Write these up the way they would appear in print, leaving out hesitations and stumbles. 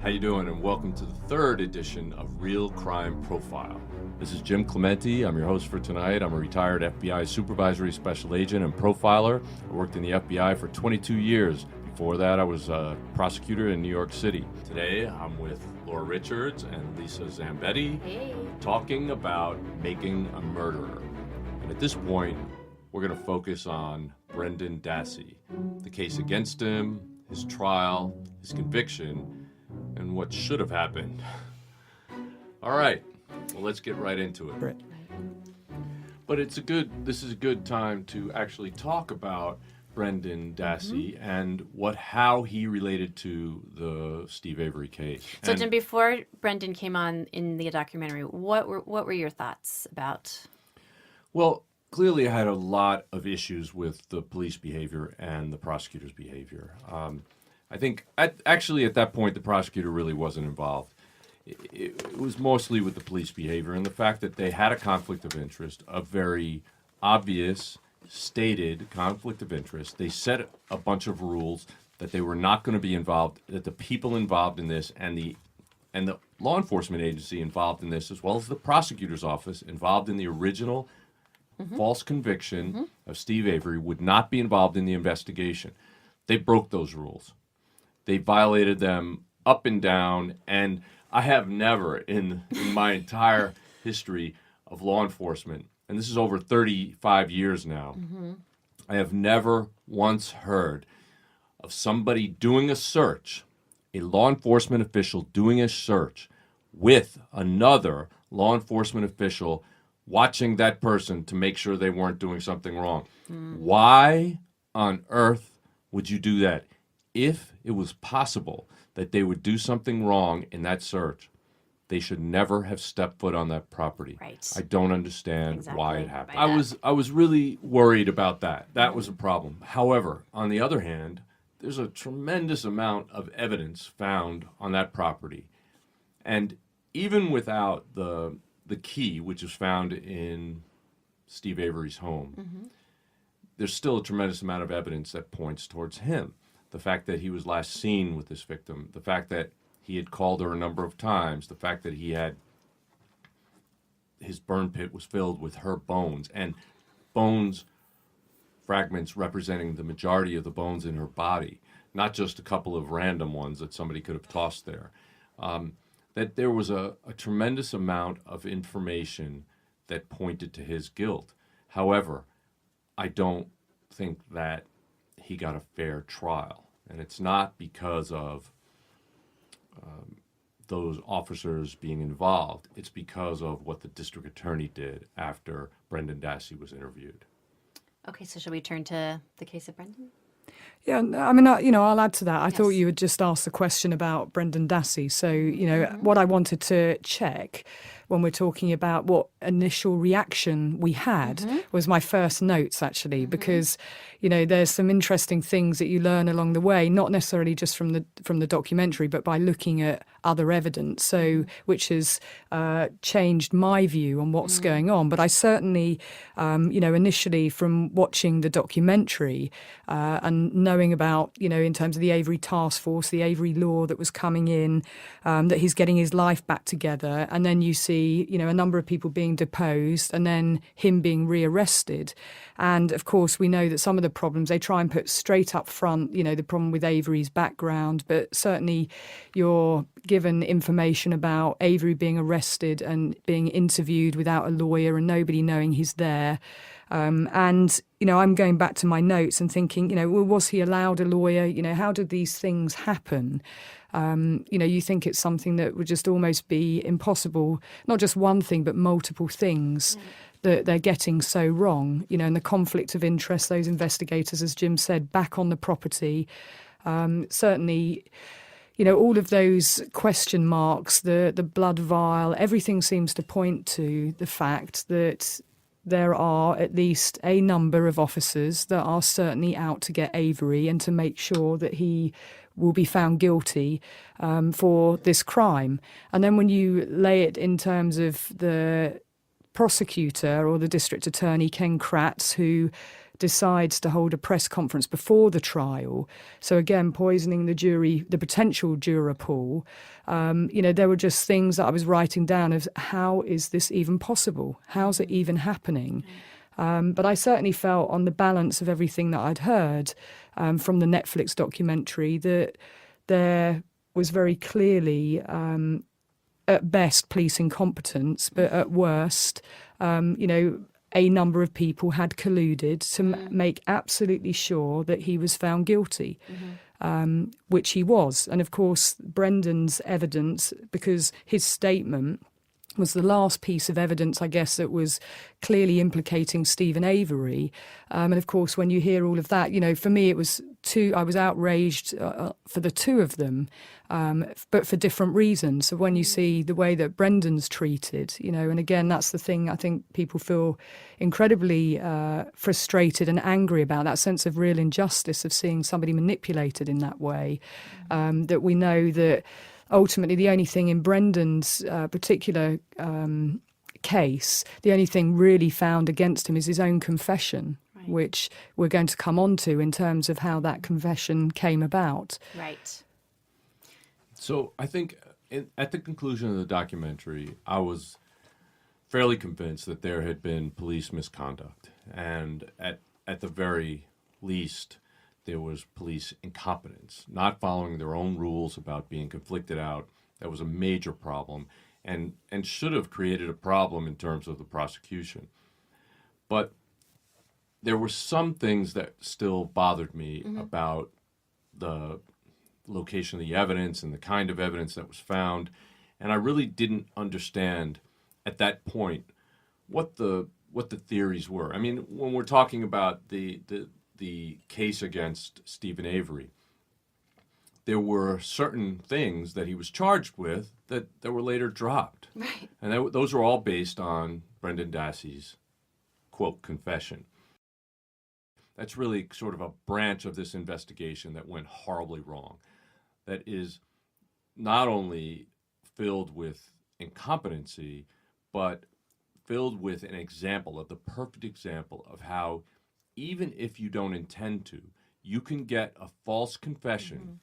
How you doing? And welcome to the third edition of Real Crime Profile. This is Jim Clemente. I'm your host for tonight. I'm a retired FBI supervisory special agent and profiler. I worked in the FBI for 22 years. Before that, I was a prosecutor in New York City. Today, I'm with Laura Richards and Lisa Zambetti, talking about making a murderer. And at this point, we're going to focus on Brendan Dassey, the case against him, his trial, his conviction, and what should have happened. All right, well, let's get right into it. Right. But this is a good time to actually talk about Brendan Dassey and how he related to the Steve Avery case. So, Jim, before Brendan came on in the documentary, what were your thoughts about? Well, clearly I had a lot of issues with the police behavior and the prosecutor's behavior. I think at that point the prosecutor really wasn't involved. It was mostly with the police behavior and the fact that they had a conflict of interest, a very obvious, stated conflict of interest. They set a bunch of rules that they were not going to be involved, that the people involved in this and the law enforcement agency involved in this, as well as the prosecutor's office involved in the original false conviction of Steve Avery, would not be involved in the investigation. They broke those rules. They violated them up and down, and I have never in my entire history of law enforcement, and this is over 35 years now, I have never once heard of somebody doing a search, a law enforcement official doing a search with another law enforcement official watching that person to make sure they weren't doing something wrong. Why on earth would you do that? If it was possible that they would do something wrong in that search, they should never have stepped foot on that property. Right. I don't understand Exactly. why it happened. By I was really worried about that. That was a problem. However, on the other hand, there's a tremendous amount of evidence found on that property. And even without the key, which was found in Steve Avery's home, there's still a tremendous amount of evidence that points towards him. The fact that he was last seen with this victim, the fact that he had called her a number of times, the fact that his burn pit was filled with her bones, and bones fragments representing the majority of the bones in her body, not just a couple of random ones that somebody could have tossed there. That there was a tremendous amount of information that pointed to his guilt. However, I don't think that he got a fair trial. And it's not because of those officers being involved. It's because of what the district attorney did after Brendan Dassey was interviewed. Okay, so should we turn to the case of Brendan? Yeah, I mean, I'll add to that. I Yes. thought you had just asked the question about Brendan Dassey. So, what I wanted to check when we're talking about what initial reaction we had was my first notes, actually, because, there's some interesting things that you learn along the way, not necessarily just from the documentary, but by looking at other evidence, so which has changed my view on what's going on. But I certainly, initially from watching the documentary and knowing about, in terms of the Avery task force, the Avery law that was coming in, that he's getting his life back together. And then you see, a number of people being deposed and then him being rearrested. And of course, we know that some of the problems they try and put straight up front, the problem with Avery's background, but certainly you're given information about Avery being arrested and being interviewed without a lawyer and nobody knowing he's there. And I'm going back to my notes and thinking, well, was he allowed a lawyer? How did these things happen? You think it's something that would just almost be impossible, not just one thing, but multiple things that they're getting so wrong, and the conflict of interest, those investigators, as Jim said, back on the property. Certainly, all of those question marks, the blood vial, everything seems to point to the fact that there are at least a number of officers that are certainly out to get Avery and to make sure that he will be found guilty for this crime. And then when you lay it in terms of the prosecutor or the district attorney, Ken Kratz, who decides to hold a press conference before the trial. So again, poisoning the potential juror pool. There were just things that I was writing down of how is this even possible? How's it even happening? But I certainly felt on the balance of everything that I'd heard from the Netflix documentary that there was very clearly, at best, police incompetence, but at worst, a number of people had colluded to make absolutely sure that he was found guilty, which he was. And of course, Brendan's evidence, because his statement was the last piece of evidence, I guess, that was clearly implicating Stephen Avery. And of course, when you hear all of that, for me, it was I was outraged for the two of them, but for different reasons. So when you see the way that Brendan's treated, and again, that's the thing I think people feel incredibly frustrated and angry about, that sense of real injustice of seeing somebody manipulated in that way, that we know that ultimately, the only thing in Brendan's particular case, the only thing really found against him is his own confession, right, which we're going to come on to in terms of how that confession came about. Right. So I think at the conclusion of the documentary, I was fairly convinced that there had been police misconduct. And at the very least, there was police incompetence, not following their own rules about being conflicted out. That was a major problem and should have created a problem in terms of the prosecution. But there were some things that still bothered me about the location of the evidence and the kind of evidence that was found. And I really didn't understand at that point what the theories were. I mean, when we're talking about the case against Stephen Avery, there were certain things that he was charged with that were later dropped. Right. And those were all based on Brendan Dassey's, quote, confession. That's really sort of a branch of this investigation that went horribly wrong, that is not only filled with incompetency, but filled with the perfect example of how even if you don't intend to, you can get a false confession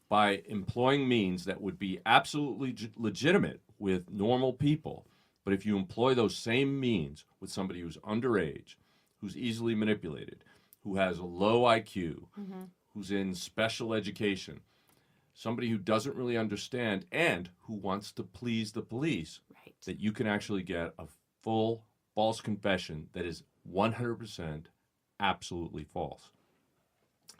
by employing means that would be absolutely legitimate with normal people. But if you employ those same means with somebody who's underage, who's easily manipulated, who has a low IQ, who's in special education, somebody who doesn't really understand and who wants to please the police, right, that you can actually get a full false confession that is 100% absolutely false.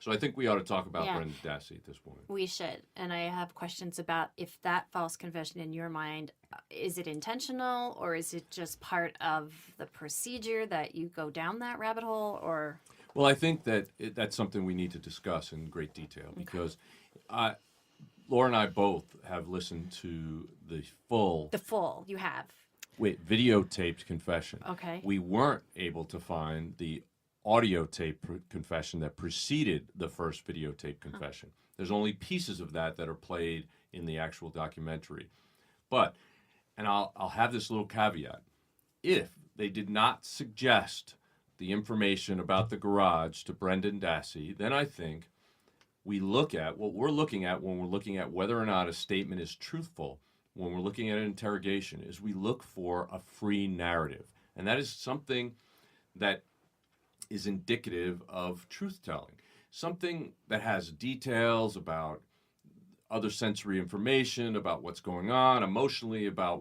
So I think we ought to talk about Brendan Dassey at this point. We should. And I have questions about if that false confession in your mind, is it intentional or is it just part of the procedure that you go down that rabbit hole? Or well, I think that that's something we need to discuss in great detail because Laura and I both have listened to the full you have. Videotaped confession. Okay. We weren't able to find the audio tape confession that preceded the first videotape confession. There's only pieces of that are played in the actual documentary. But, and I'll have this little caveat, if they did not suggest the information about the garage to Brendan Dassey, then I think we look at what we're looking at when we're looking at whether or not a statement is truthful, when we're looking at an interrogation, is we look for a free narrative. And that is something that is indicative of truth-telling. Something that has details about other sensory information, about what's going on emotionally, about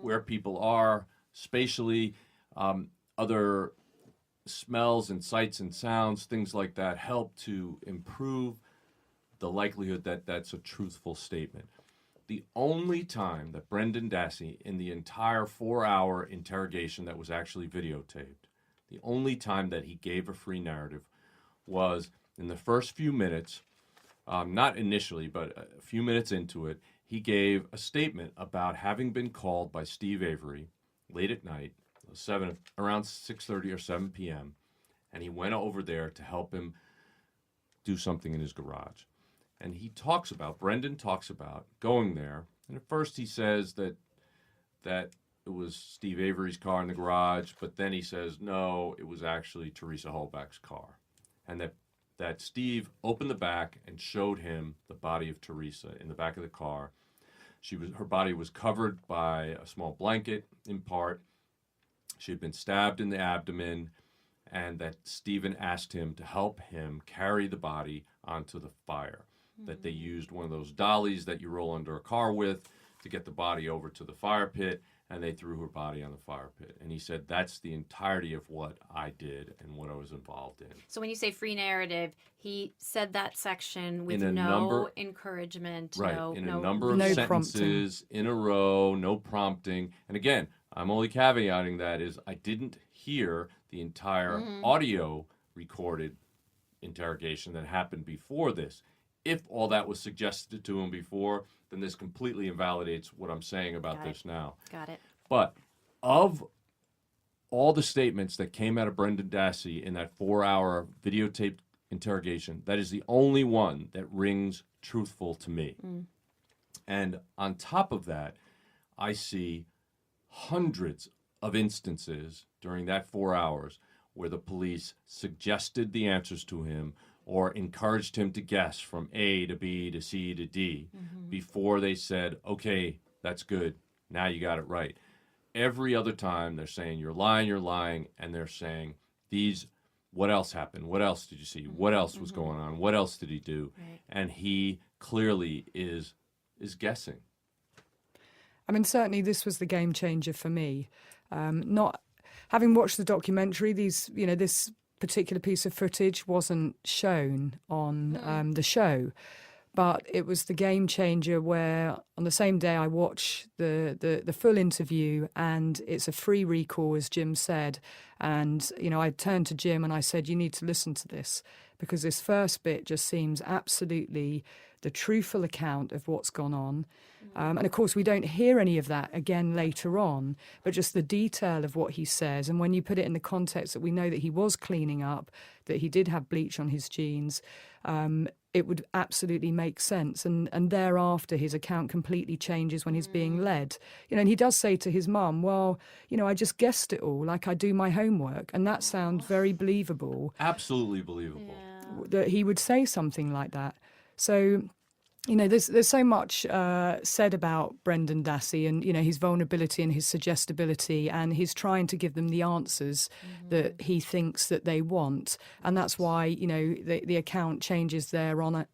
where people are spatially, other smells and sights and sounds, things like that help to improve the likelihood that that's a truthful statement. The only time that Brendan Dassey, in the entire 4-hour interrogation that was actually videotaped, the only time that he gave a free narrative was in the first few minutes, not initially, but a few minutes into it, he gave a statement about having been called by Steve Avery late at night, around 6:30 or 7 p.m., and he went over there to help him do something in his garage. And Brendan talks about going there, and at first he says that it was Steve Avery's car in the garage, but then he says, no, it was actually Teresa Holbach's car. And that Steve opened the back and showed him the body of Teresa in the back of the car. Her body was covered by a small blanket in part. She had been stabbed in the abdomen, and that Stephen asked him to help him carry the body onto the fire. That they used one of those dollies that you roll under a car with to get the body over to the fire pit, and they threw her body on the fire pit. And he said, that's the entirety of what I did and what I was involved in. So when you say free narrative, he said that section with In a no number- encouragement, Right, no, in no, a number of No sentences in a row, no prompting. And again, I'm only caveating that is I didn't hear the entire audio recorded interrogation that happened before this. If all that was suggested to him before, then this completely invalidates what I'm saying about Got it. this now. Got it. But of all the statements that came out of Brendan Dassey in that 4-hour videotaped interrogation, that is the only one that rings truthful to me. And on top of that, I see hundreds of instances during that 4 hours where the police suggested the answers to him or encouraged him to guess from A to B to C to D before they said, okay, that's good, now you got it right. Every other time they're saying, you're lying, and they're saying, what else happened? What else did you see? What else was going on? What else did he do? Right. And he clearly is guessing. I mean, certainly this was the game changer for me. Not having watched the documentary, this particular piece of footage wasn't shown on the show, but it was the game changer where on the same day I watched the full interview, and it's a free recall, as Jim said. And, I turned to Jim and I said, you need to listen to this, because this first bit just seems absolutely the truthful account of what's gone on. And of course, we don't hear any of that again later on, but just the detail of what he says. And when you put it in the context that we know that he was cleaning up, that he did have bleach on his jeans, it would absolutely make sense. And thereafter, his account completely changes when he's being led. And he does say to his mum, well, I just guessed it all, like I do my homework. And that sounds very believable. Absolutely believable. That he would say something like that. So, there's so much said about Brendan Dassey and, his vulnerability and his suggestibility, and he's trying to give them the answers that he thinks that they want. And that's why, the account changes thereon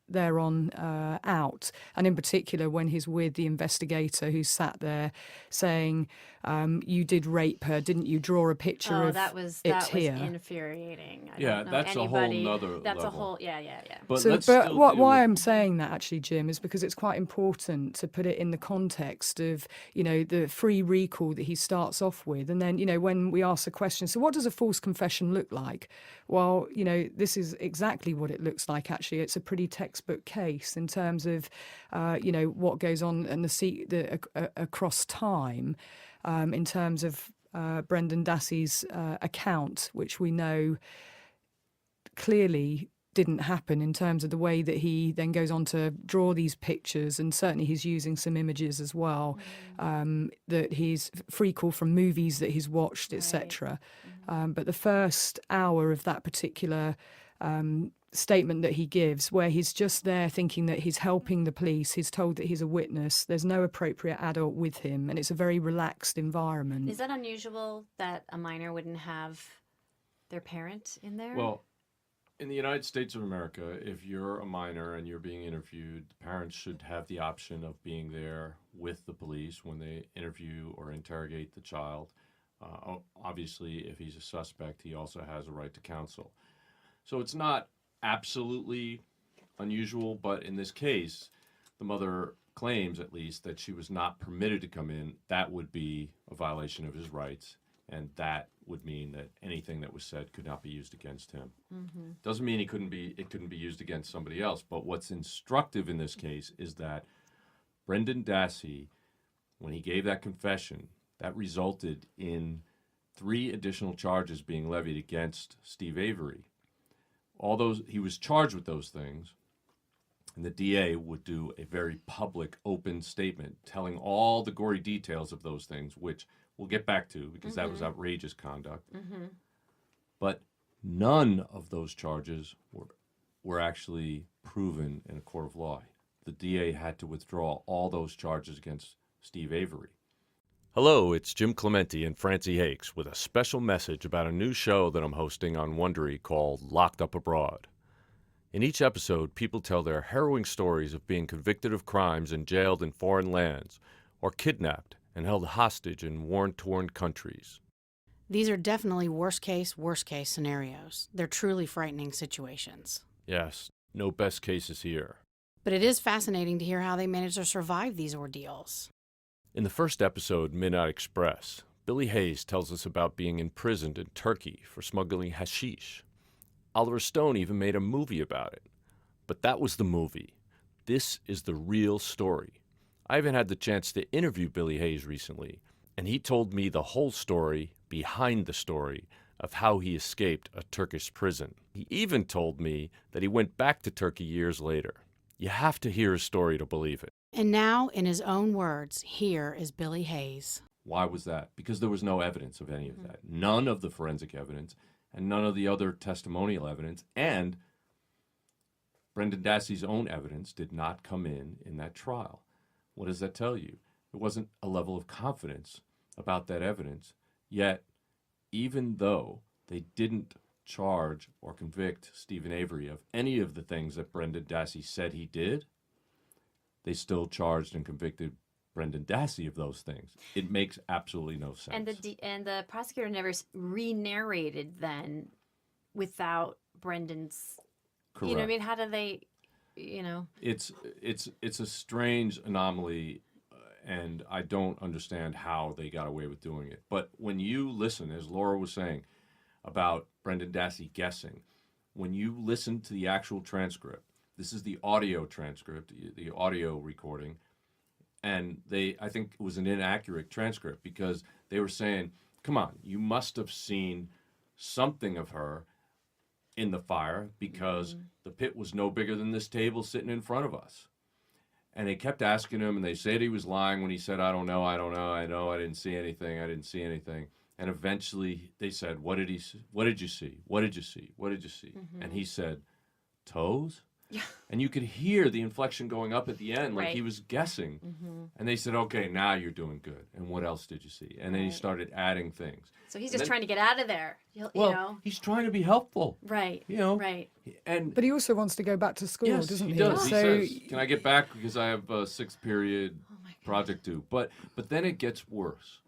out. And in particular, when he's with the investigator who sat there saying, you did rape her, didn't you? Draw a picture of that was here. Infuriating. I Yeah, don't know that's anybody. a whole nother That's level. a whole, yeah. But So, let's but still why deal with- I'm saying that actually, Jim, is because it's quite important to put it in the context of, the free recall that he starts off with. And then, when we ask the question, so what does a false confession look like? Well, this is exactly what it looks like, actually. It's a pretty textbook case in terms of, what goes on and across time in terms of Brendan Dassey's account, which we know clearly didn't happen in terms of the way that he then goes on to draw these pictures, and certainly he's using some images as well that he's free call from movies that he's watched, etc. But the first hour of that particular statement that he gives, where he's just there thinking that he's helping the police, he's told that he's a witness, there's no appropriate adult with him, and it's a very relaxed environment. Is that unusual that a minor wouldn't have their parent in there? Well, in the United States of America, if you're a minor and you're being interviewed, parents should have the option of being there with the police when they interview or interrogate the child. Obviously, if he's a suspect, he also has a right to counsel. So it's not absolutely unusual, but in this case, the mother claims, at least, that she was not permitted to come in. That would be a violation of his rights, and that would mean that anything that was said could not be used against him. Doesn't mean it couldn't be used against somebody else, but what's instructive in this case is that Brendan Dassey, when he gave that confession, that resulted in 3 additional charges being levied against Steve Avery. He was charged with those things, And the DA would do a very public, open statement telling all the gory details of those things, which we'll get back to because that was outrageous conduct. But none of those charges were actually proven in a court of law. The DA had to withdraw all those charges against Steve Avery. Hello, it's Jim Clementi and Francie Hakes with a special message about a new show that I'm hosting on Wondery called Locked Up Abroad. In each episode, people tell their harrowing stories of being convicted of crimes and jailed in foreign lands, or kidnapped and held hostage in war-torn countries. These are definitely worst case scenarios. They're truly frightening situations. Yes, no best cases here. But it is fascinating to hear how they manage to survive these ordeals. In the first episode, Midnight Express, Billy Hayes tells us about being imprisoned in Turkey for smuggling hashish. Oliver Stone even made a movie about it. But that was the movie. This is the real story. I even had the chance to interview Billy Hayes recently, and he told me the whole story behind the story of how he escaped a Turkish prison. He even told me that he went back to Turkey years later. You have to hear his story to believe it. And now, in his own words, here is Billy Hayes. Why was that? Because there was no evidence of any of that. None of the forensic evidence and none of the other testimonial evidence, and Brendan Dassey's own evidence did not come in that trial. What does that tell you? There wasn't a level of confidence about that evidence, yet even though they didn't charge or convict Stephen Avery of any of the things that Brendan Dassey said he did, they still charged and convicted Brendan Dassey of those things. It makes absolutely no sense. And the prosecutor never re-narrated then without Brendan's. Correct. You know what I mean? How do they? You know. It's a strange anomaly, and I don't understand how they got away with doing it. But when you listen, as Laura was saying about Brendan Dassey guessing, when you listen to the actual transcript, this is the audio transcript, the audio recording. And I think it was an inaccurate transcript because they were saying, come on, you must have seen something of her in the fire because the pit was no bigger than this table sitting in front of us. And they kept asking him, and they said he was lying when he said, I know, I didn't see anything. And eventually they said, what did you see? What did you see? And he said, toes? Yeah. And you could hear the inflection going up at the end, like he was guessing. And they said, okay, now you're doing good. And what else did you see? And then he started adding things. So he's just trying to get out of there. He's trying to be helpful. Right. Right. But he also wants to go back to school, doesn't he? He does. So He says, can I get back because I have a sixth period project due? But then it gets worse.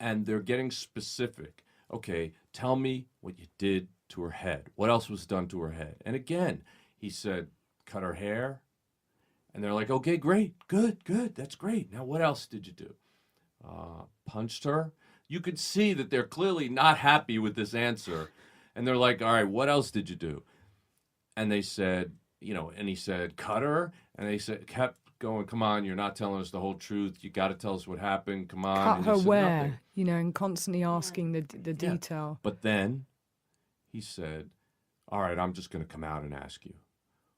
And they're getting specific. Okay, tell me what you did to her head. What else was done to her head? And again, he said, cut her hair. And they're like, okay, great, good, that's great. Now, what else did you do? Punched her. You could see that they're clearly not happy with this answer. And they're like, all right, what else did you do? And they said, and he said, cut her. And they kept going, come on, you're not telling us the whole truth. You got to tell us what happened. Come on. cut And her he said where, nothing. and constantly asking the detail. But then he said, all right, I'm just going to come out and ask you.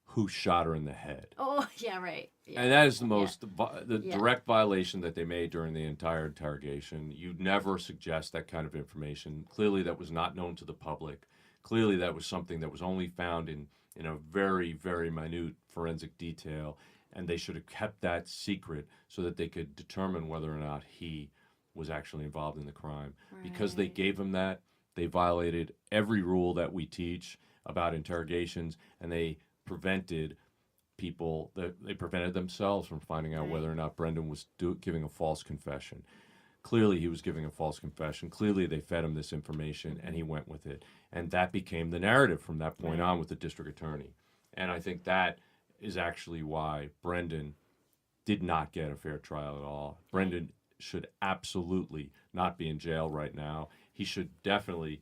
Who shot her in the head? Oh, yeah, right. Yeah. And that is the direct violation that they made during the entire interrogation. You'd never suggest that kind of information. Clearly, that was not known to the public. Clearly, that was something that was only found in a very, very minute forensic detail. And they should have kept that secret so that they could determine whether or not he was actually involved in the crime. Right. Because they gave him that, they violated every rule that we teach about interrogations, and they prevented themselves from finding out whether or not Brendan was giving a false confession. Clearly, he was giving a false confession. Clearly, they fed him this information, and he went with it. And that became the narrative from that point on with the district attorney. And I think that is actually why Brendan did not get a fair trial at all. Brendan should absolutely not be in jail right now. He should definitely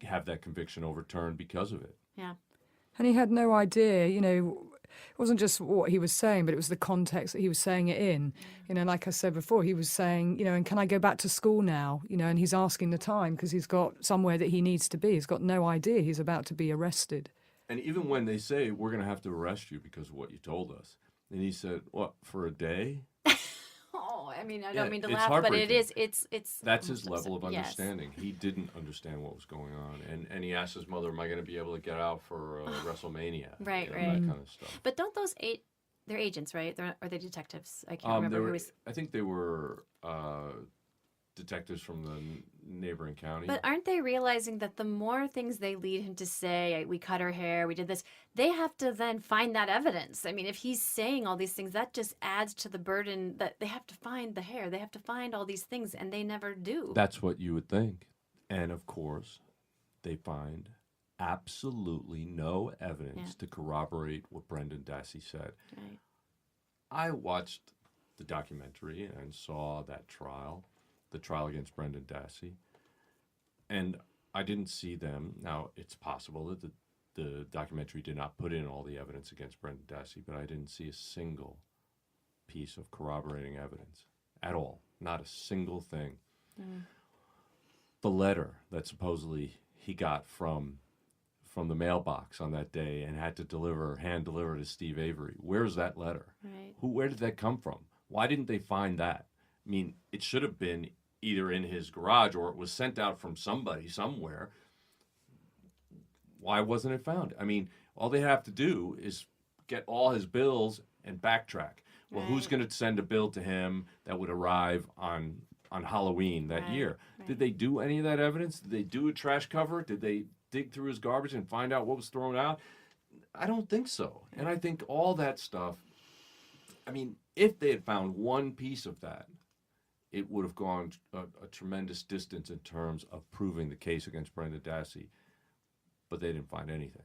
have that conviction overturned because of it. Yeah. And he had no idea, it wasn't just what he was saying, but it was the context that he was saying it in. Like I said before, he was saying, and can I go back to school now? And he's asking the time because he's got somewhere that he needs to be. He's got no idea he's about to be arrested. And even when they say, we're going to have to arrest you because of what you told us. And he said, what, for a day? Oh, I mean, I Yeah, don't mean to it's laugh, but it heartbreaking. is. It's. That's his almost level of absurd. Yes. understanding. He didn't understand what was going on. And he asked his mother, am I going to be able to get out for WrestleMania? Right, That right. kind of stuff. But don't those they're agents, right? Or they detectives? I can't remember who was. I think they were detectives from the neighboring county. But aren't they realizing that the more things they lead him to say, we cut her hair, we did this, they have to then find that evidence. I mean, if he's saying all these things, that just adds to the burden that they have to find the hair, they have to find all these things, and they never do. That's what you would think. And of course, they find absolutely no evidence to corroborate what Brendan Dassey said. Right. I watched the documentary and saw that trial, the trial against Brendan Dassey, and I didn't see them. Now, it's possible that the documentary did not put in all the evidence against Brendan Dassey, but I didn't see a single piece of corroborating evidence at all. Not a single thing. The letter that supposedly he got from the mailbox on that day and had to hand deliver to Steve Avery. Where's that letter? Right. Where did that come from? Why didn't they find that? I mean, it should have been either in his garage or it was sent out from somebody somewhere. Why wasn't it found? I mean, all they have to do is get all his bills and backtrack. Well, who's going to send a bill to him that would arrive on Halloween that year? Right. Did they do any of that evidence? Did they do a trash cover? Did they dig through his garbage and find out what was thrown out? I don't think so. And I think all that stuff, I mean, if they had found one piece of that, it would have gone a tremendous distance in terms of proving the case against Brendan Dassey. But they didn't find anything.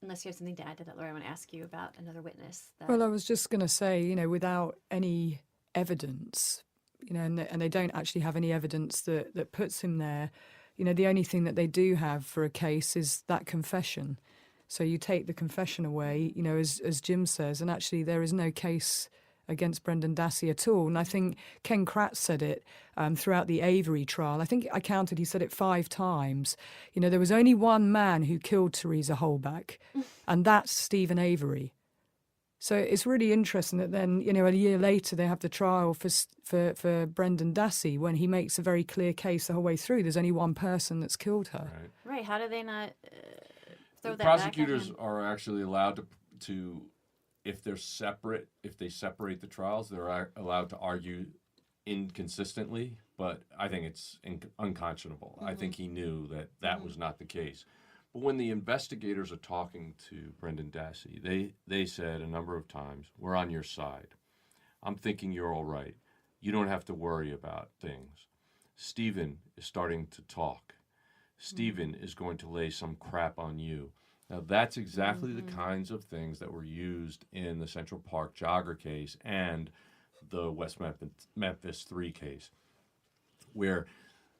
Unless you have something to add to that, Laura, I want to ask you about another witness. Well, I was just going to say, without any evidence, and they don't actually have any evidence that puts him there, the only thing that they do have for a case is that confession. So you take the confession away, as Jim says, and actually there is no case against Brendan Dassey at all. And I think Ken Kratz said it throughout the Avery trial. I think I counted, he said it 5 times. There was only one man who killed Teresa Holbach, and that's Stephen Avery. So it's really interesting that then, a year later they have the trial for Brendan Dassey when he makes a very clear case the whole way through. There's only one person that's killed her. Right. How do they not throw The that prosecutors back at him? are actually allowed to, if they separate the trials, they're allowed to argue inconsistently. But I think it's unconscionable. I think he knew that was not the case. But when the investigators are talking to Brendan Dassey, they said a number of times, we're on your side. I'm thinking you're all right. You don't have to worry about things. Stephen is starting to talk. Stephen is going to lay some crap on you. Now, that's exactly the kinds of things that were used in the Central Park jogger case and the West Memphis 3 case, where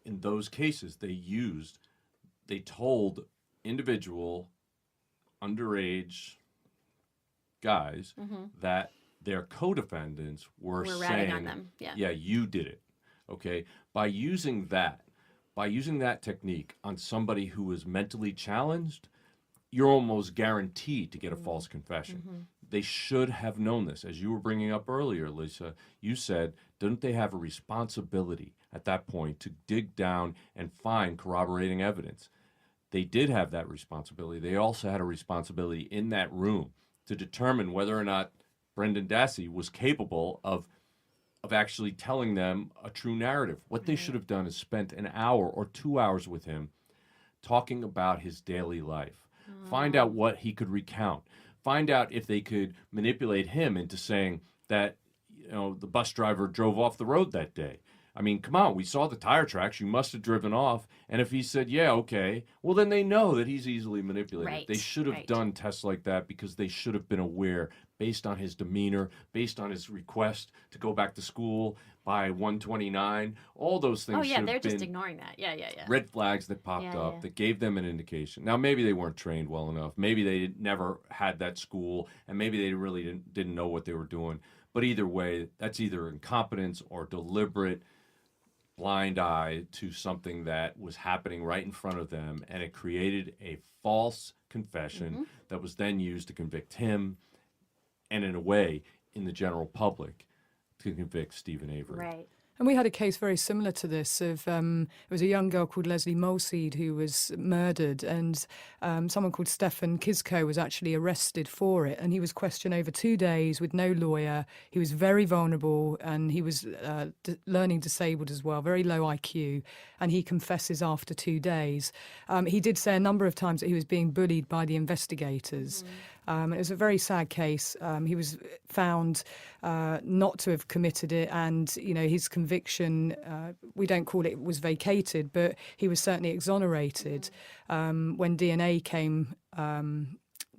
in those cases they told individual underage guys that their co-defendants were We're saying, ratting on them. Yeah. you did it. Okay? By using that technique on somebody who was mentally challenged, you're almost guaranteed to get a false confession. They should have known this. As you were bringing up earlier, Lisa, you said, don't they have a responsibility at that point to dig down and find corroborating evidence? They did have that responsibility. They also had a responsibility in that room to determine whether or not Brendan Dassey was capable of actually telling them a true narrative. What they should have done is spent an hour or 2 hours with him talking about his daily life. Find out what he could recount. Find out if they could manipulate him into saying that the bus driver drove off the road that day. I mean, come on, we saw the tire tracks. You must have driven off. And if he said, yeah, okay, well, then they know that he's easily manipulated. Right, They should have done tests like that because they should have been aware, based on his demeanor, based on his request to go back to school by 1:29. All those things should have they're been just ignoring that. Yeah. red flags that popped up that gave them an indication. Now, maybe they weren't trained well enough. Maybe they never had that school, and maybe they really didn't know what they were doing. But either way, that's either incompetence or deliberate blind eye to something that was happening right in front of them, and it created a false confession that was then used to convict him, and in a way, in the general public, to convict Stephen Avery. Right. And we had a case very similar to this of it was a young girl called Leslie Molseed who was murdered, and someone called Stefan Kisko was actually arrested for it, and he was questioned over 2 days with no lawyer. He was very vulnerable, and he was learning disabled as well, very low IQ, and he confesses after 2 days. He did say a number of times that he was being bullied by the investigators. It was a very sad case. He was found not to have committed it, and his conviction, we don't call it was vacated, but he was certainly exonerated when DNA came.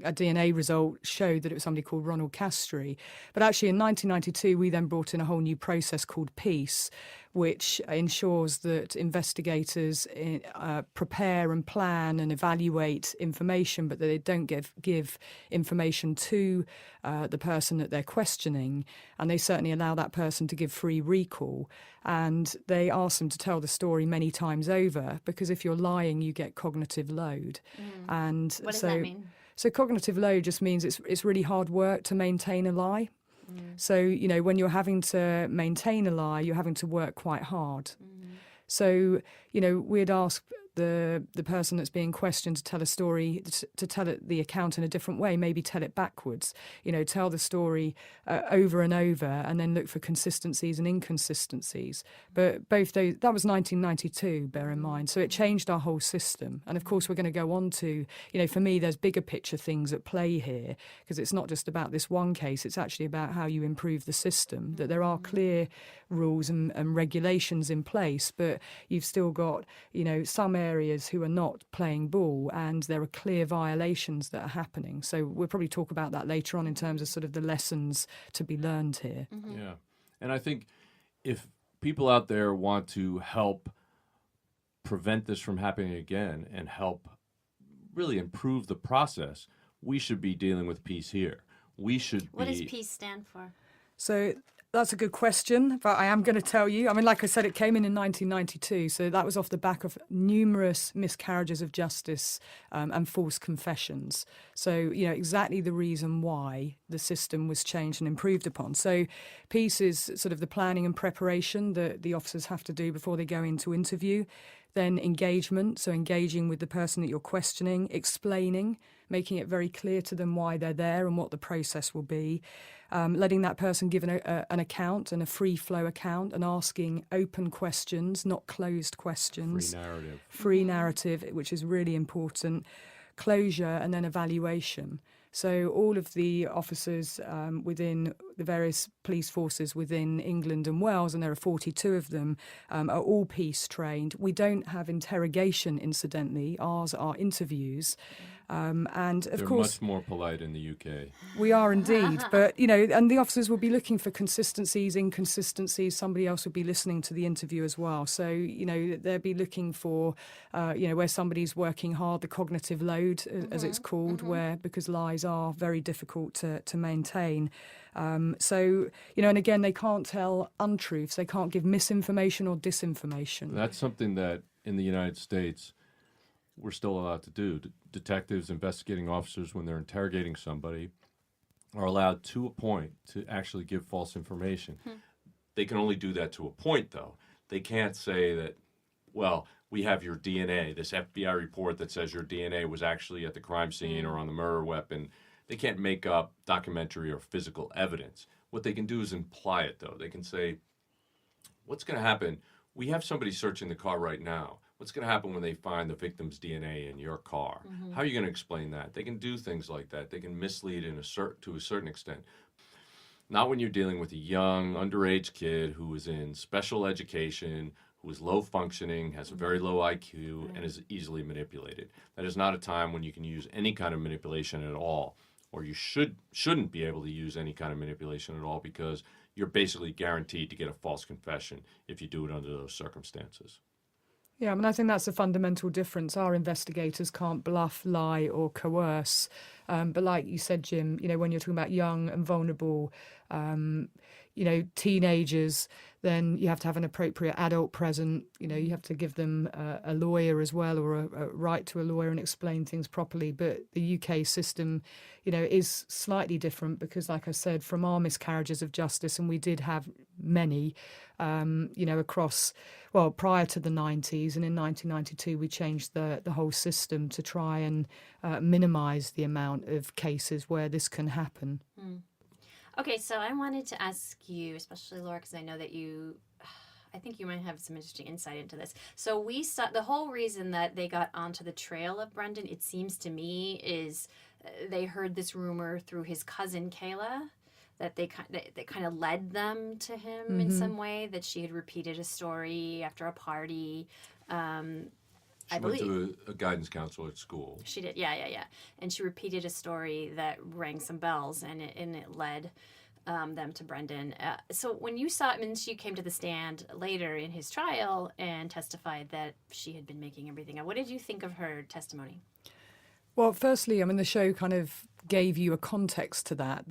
A DNA result showed that it was somebody called Ronald Castry. But actually in 1992, we then brought in a whole new process called PEACE, which ensures that investigators prepare and plan and evaluate information, but that they don't give information to the person that they're questioning. And they certainly allow that person to give free recall. And they ask them to tell the story many times over, because if you're lying, you get cognitive load. And What does that mean? So cognitive load just means it's really hard work to maintain a lie. So, when you're having to maintain a lie, you're having to work quite hard. So, we'd ask the person that's being questioned to tell a story, to tell it the account in a different way, maybe tell it backwards, tell the story over and over, and then look for consistencies and inconsistencies. But both those, that was 1992, bear in mind. So it changed our whole system. And of course, we're going to go on to, for me, there's bigger picture things at play here, because it's not just about this one case, it's actually about how you improve the system, that there are clear rules and regulations in place, but you've still got, some areas who are not playing ball, and there are clear violations that are happening. So we'll probably talk about that later on in terms of sort of the lessons to be learned here. Yeah. And I think if people out there want to help prevent this from happening again and help really improve the process, we should be dealing with peace here. We should What does be... PEACE stand for? So that's a good question, but I am going to tell you. I mean, like I said, it came in 1992, so that was off the back of numerous miscarriages of justice and false confessions. So, exactly the reason why the system was changed and improved upon. So PEACE is sort of the planning and preparation that the officers have to do before they go into interview. Then engagement, so engaging with the person that you're questioning, explaining, making it very clear to them why they're there and what the process will be. Letting that person give an account and a free-flow account, and asking open questions, not closed questions. Free narrative. Free narrative, which is really important. Closure, and then evaluation. So all of the officers within the various police forces within England and Wales, and there are 42 of them, are all peace trained. We don't have interrogation, incidentally. Ours are interviews. And of They're course, much more polite in the UK. we are indeed. But, and the officers will be looking for consistencies, inconsistencies. Somebody else will be listening to the interview as well. So, they'll be looking for, where somebody's working hard, the cognitive load, as it's called, where, because lies are very difficult to maintain. So, and again, they can't tell untruths. They can't give misinformation or disinformation. That's something that in the United States we're still allowed to do. Detectives, investigating officers, when they're interrogating somebody, are allowed to a point to actually give false information. They can only do that to a point, though. They can't say that, well, we have your DNA, this FBI report that says your DNA was actually at the crime scene or on the murder weapon. They can't make up documentary or physical evidence. What they can do is imply it, though. They can say, what's going to happen? We have somebody searching the car right now. What's going to happen when they find the victim's DNA in your car? How are you going to explain that? They can do things like that. They can mislead to a certain extent. Not when you're dealing with a young, underage kid who is in special education, who is low functioning, has a very low IQ, and is easily manipulated. That is not a time when you can use any kind of manipulation at all, or you shouldn't be able to use any kind of manipulation at all, because you're basically guaranteed to get a false confession if you do it under those circumstances. Yeah, I mean, I think that's a fundamental difference. Our investigators can't bluff, lie, or coerce. But like you said, Jim, when you're talking about young and vulnerable, teenagers, then you have to have an appropriate adult present. You have to give them a lawyer as well, or a right to a lawyer, and explain things properly. But the UK system, is slightly different because, like I said, from our miscarriages of justice, and we did have many, across, well, prior to the 90s, and in 1992 we changed the whole system to try and minimise the amount of cases where this can happen. Okay, so I wanted to ask you, especially Laura, because I know that I think you might have some interesting insight into this. So we saw the whole reason that they got onto the trail of Brendan, it seems to me, is they heard this rumor through his cousin Kayla, that they kind of led them to him in some way, that she had repeated a story after a party. She went to a guidance counselor at school. She did, yeah. And she repeated a story that rang some bells, and it led them to Brendan. So when you saw, she came to the stand later in his trial and testified that she had been making everything up. What did you think of her testimony? Well, firstly, the show kind of gave you a context to that.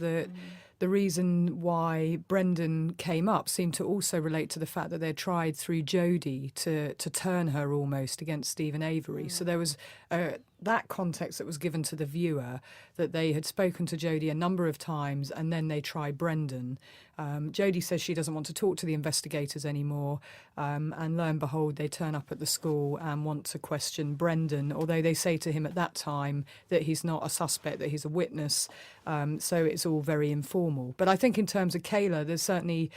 The reason why Brendan came up seemed to also relate to the fact that they tried through Jodie to turn her almost against Stephen Avery. So there was that context that was given to the viewer, that they had spoken to Jodie a number of times and then they tried Brendan. Jodie says she doesn't want to talk to the investigators anymore, and lo and behold, they turn up at the school and want to question Brendan, although they say to him at that time that he's not a suspect, that he's a witness. So it's all very informal. But I think in terms of Kayla, there's certainly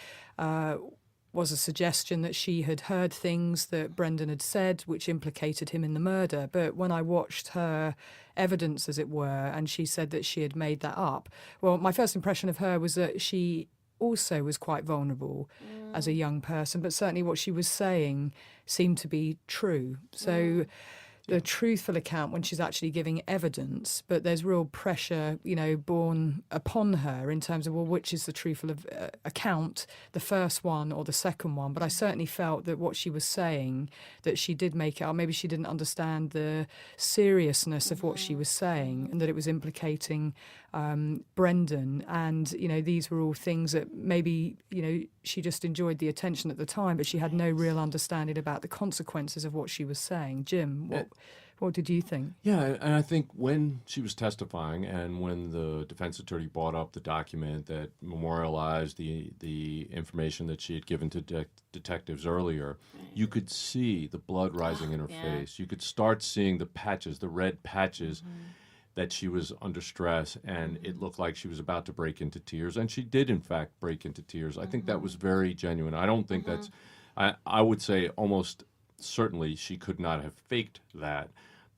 was a suggestion that she had heard things that Brendan had said which implicated him in the murder. But when I watched her evidence, as it were, and she said that she had made that up, well, my first impression of her was that she also was quite vulnerable as a young person, but certainly what she was saying seemed to be true. So the truthful account when she's actually giving evidence, but there's real pressure, borne upon her in terms of, well, which is the truthful account, the first one or the second one. But I certainly felt that what she was saying, that she did make it up. Maybe she didn't understand the seriousness of what she was saying, and that it was implicating Brendan. And, these were all things that maybe, she just enjoyed the attention at the time, but she had no real understanding about the consequences of what she was saying. Jim, what did you think? Yeah, and I think when she was testifying and when the defense attorney brought up the document that memorialized the information that she had given to detectives earlier, you could see the blood rising in her face. You could start seeing the patches, the red patches, that she was under stress, and it looked like she was about to break into tears. And she did, in fact, break into tears. I think that was very genuine. I don't think that's, I would say almost certainly she could not have faked that.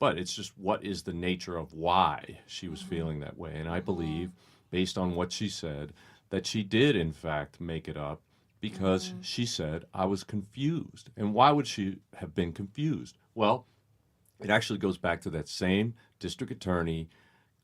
But it's just, what is the nature of why she was feeling that way? And I believe, based on what she said, that she did, in fact, make it up because she said, I was confused. And why would she have been confused? Well, it actually goes back to that same district attorney,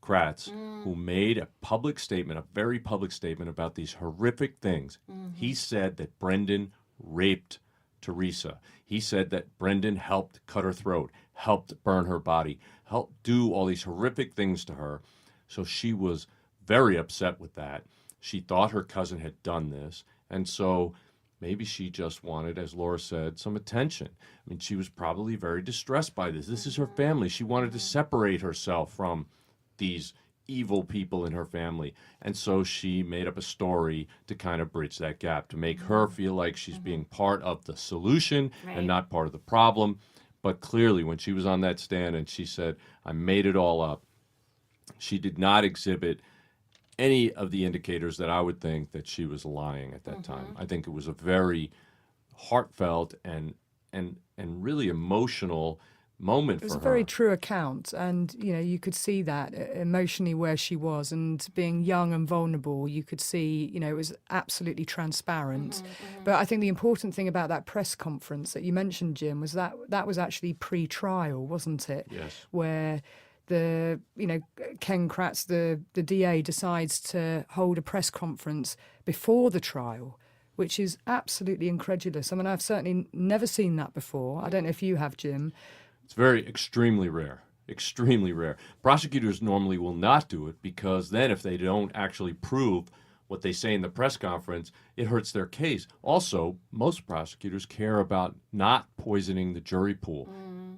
Kratz, who made a public statement, a very public statement about these horrific things. He said that Brendan raped Teresa. He said that Brendan helped cut her throat, helped burn her body, helped do all these horrific things to her. So she was very upset with that. She thought her cousin had done this, and so maybe she just wanted, as Laura said, some attention. I mean, she was probably very distressed by this. This is her family. She wanted to separate herself from these evil people in her family. And so she made up a story to kind of bridge that gap, to make her feel like she's being part of the solution and not part of the problem. But clearly, when she was on that stand and she said, I made it all up, she did not exhibit any of the indicators that I would think that she was lying at that time. I think it was a very heartfelt and really emotional moment for her. It was a very true account, and you could see that emotionally where she was, and being young and vulnerable, you could see it was absolutely transparent. But I think the important thing about that press conference that you mentioned, Jim, was that was actually pre-trial, wasn't it? Yes. Where Ken Kratz, the DA, decides to hold a press conference before the trial, which is absolutely incredulous. I mean, I've certainly never seen that before. I don't know if you have, Jim. It's very extremely rare. Extremely rare. Prosecutors normally will not do it because then if they don't actually prove what they say in the press conference, it hurts their case. Also, most prosecutors care about not poisoning the jury pool.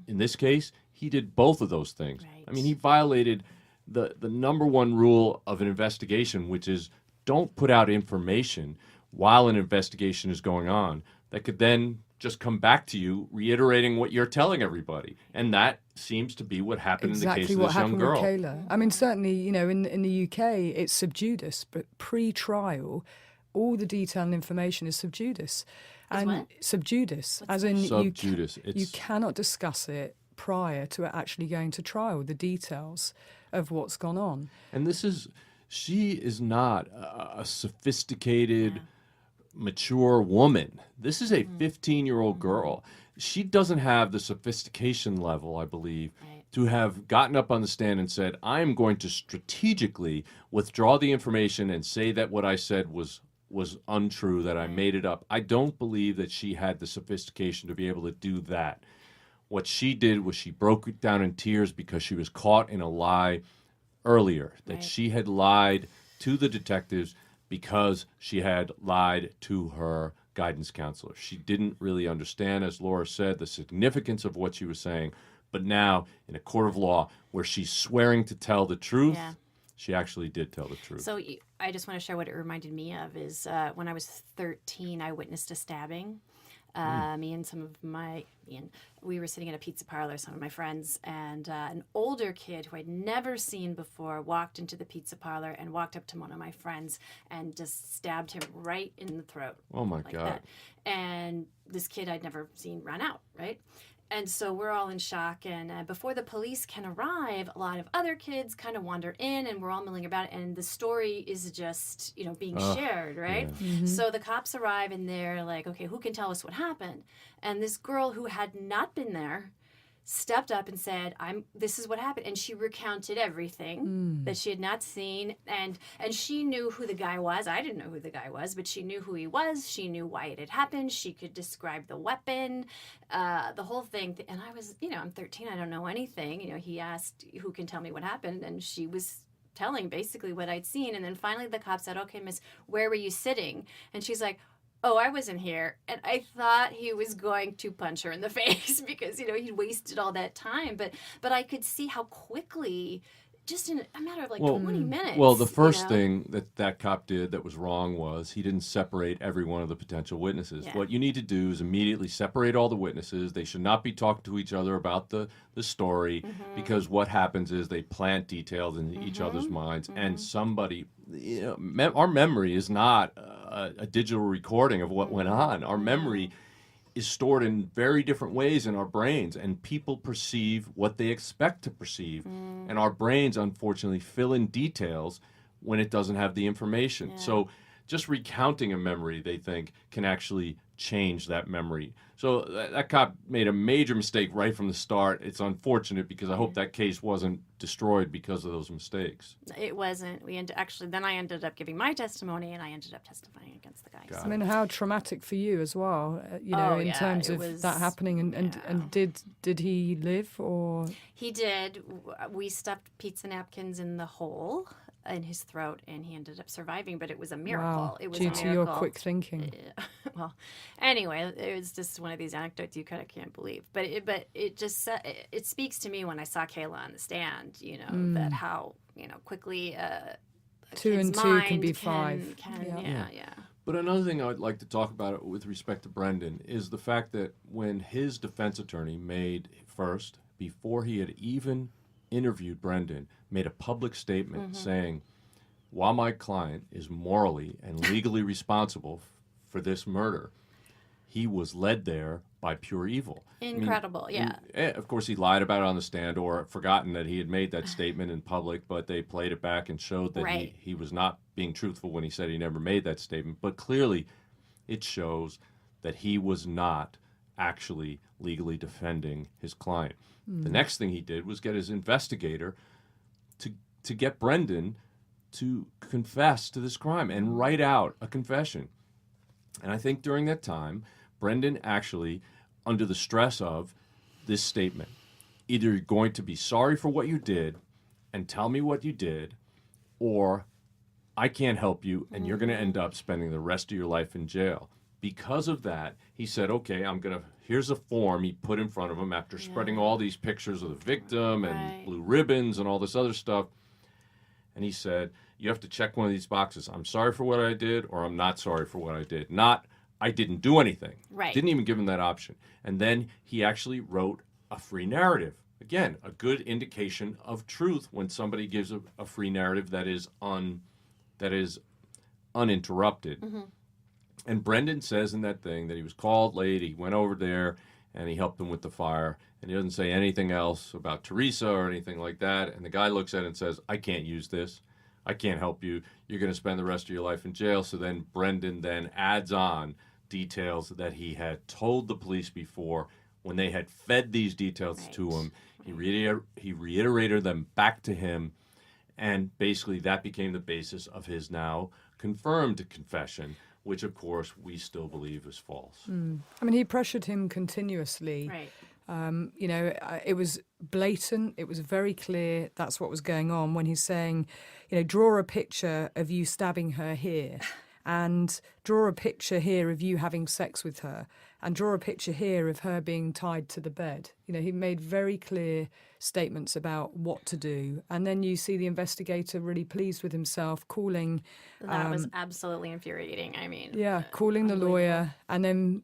In this case, he did both of those things. Right. I mean, he violated the number one rule of an investigation, which is don't put out information while an investigation is going on that could then just come back to you reiterating what you're telling everybody. And that seems to be what happened Exactly in the case of what this young happened girl. with Kayla. I mean, certainly, you know, in the UK, it's sub judice, but pre-trial, all the detail and information is sub judice. And what? sub judice, as in Sub judice. you cannot discuss it prior to it actually going to trial, the details of what's gone on. And she is not a sophisticated, mature woman. This is a 15-year-old girl. She doesn't have the sophistication level, I believe, Right. to have gotten up on the stand and said, I'm going to strategically withdraw the information and say that what I said was untrue, that I made it up. I don't believe that she had the sophistication to be able to do that. What she did was she broke it down in tears because she was caught in a lie earlier, that Right. she had lied to the detectives because she had lied to her guidance counselor. She didn't really understand, as Laura said, the significance of what she was saying. But now, in a court of law where she's swearing to tell the truth, Yeah. she actually did tell the truth. So I just want to share what it reminded me of is when I was 13, I witnessed a stabbing. Me and we were sitting at a pizza parlor, some of my friends, and an older kid who I'd never seen before walked into the pizza parlor and walked up to one of my friends and just stabbed him right in the throat. Oh, my like God. that. And this kid I'd never seen run out, right? And so we're all in shock. And before the police can arrive, a lot of other kids kind of wander in, and we're all milling about. And the story is just, being shared, right? So the cops arrive, and they're like, "Okay, who can tell us what happened?" And this girl who had not been there stepped up and said, this is what happened. And she recounted everything that she had not seen. And she knew who the guy was. I didn't know who the guy was, but she knew who he was. She knew why it had happened. She could describe the weapon, the whole thing. And I was, I'm 13. I don't know anything. He asked, who can tell me what happened? And she was telling basically what I'd seen. And then finally the cop said, "Okay, miss, where were you sitting?" And she's like, "Oh, I wasn't here." And I thought he was going to punch her in the face because, he'd wasted all that time. But I could see how quickly, just in a matter of 20 minutes. Well, the first thing that cop did that was wrong was he didn't separate every one of the potential witnesses. Yeah. What you need to do is immediately separate all the witnesses. They should not be talking to each other about the story because what happens is they plant details in each other's minds and somebody, our memory is not a digital recording of what went on. Our memory is stored in very different ways in our brains, and people perceive what they expect to perceive. And our brains, unfortunately, fill in details when it doesn't have the information. So just recounting a memory, they think, can actually change that memory. So that cop made a major mistake right from the start. It's unfortunate because I hope that case wasn't destroyed because of those mistakes. It wasn't. Then I ended up giving my testimony, and I ended up testifying against the guy. Got I mean, how traumatic for you as well, in terms it of was- that happening. And did he live or? He did. We stuffed pizza napkins in the hole in his throat, and he ended up surviving. But it was a miracle. Wow, It was due a to miracle. your quick thinking. Well, anyway, it was just one of these anecdotes you kind of can't believe. But it just it speaks to me when I saw Kayla on the stand. That how quickly a 2 and kid's 2 can mind be 5. Yeah. But another thing I would like to talk about with respect to Brendan is the fact that when his defense attorney before he had even interviewed Brendan, made a public statement saying, while my client is morally and legally responsible for this murder, he was led there by pure evil. Incredible, yeah. Of course, he lied about it on the stand or forgotten that he had made that statement in public, but they played it back and showed that Right. he was not being truthful when he said he never made that statement. But clearly, it shows that he was not actually legally defending his client. The next thing he did was get his investigator to get Brendan to confess to this crime and write out a confession. And I think during that time, Brendan actually, under the stress of this statement, either you're going to be sorry for what you did and tell me what you did, or I can't help you and you're going to end up spending the rest of your life in jail. Because of that, he said, okay, here's a form he put in front of him after spreading all these pictures of the victim and blue ribbons and all this other stuff. And he said, you have to check one of these boxes. I'm sorry for what I did, or I'm not sorry for what I did. Not, I didn't do anything. Right. Didn't even give him that option. And then he actually wrote a free narrative. Again, a good indication of truth when somebody gives a free narrative that is uninterrupted. Mm-hmm. And Brendan says in that thing that he was called late, he went over there, and he helped them with the fire. And he doesn't say anything else about Teresa or anything like that. And the guy looks at it and says, I can't use this. I can't help you. You're going to spend the rest of your life in jail. So then Brendan then adds on details that he had told the police before. When they had fed these details to him, he reiterated them back to him. And basically that became the basis of his now confirmed confession, which, of course, we still believe is false. I mean, he pressured him continuously. Right. It was blatant. It was very clear that's what was going on when he's saying, draw a picture of you stabbing her here and draw a picture here of you having sex with her and draw a picture here of her being tied to the bed. He made very clear statements about what to do. And then you see the investigator really pleased with himself, calling... That was absolutely infuriating. I mean... Yeah, calling the lawyer and then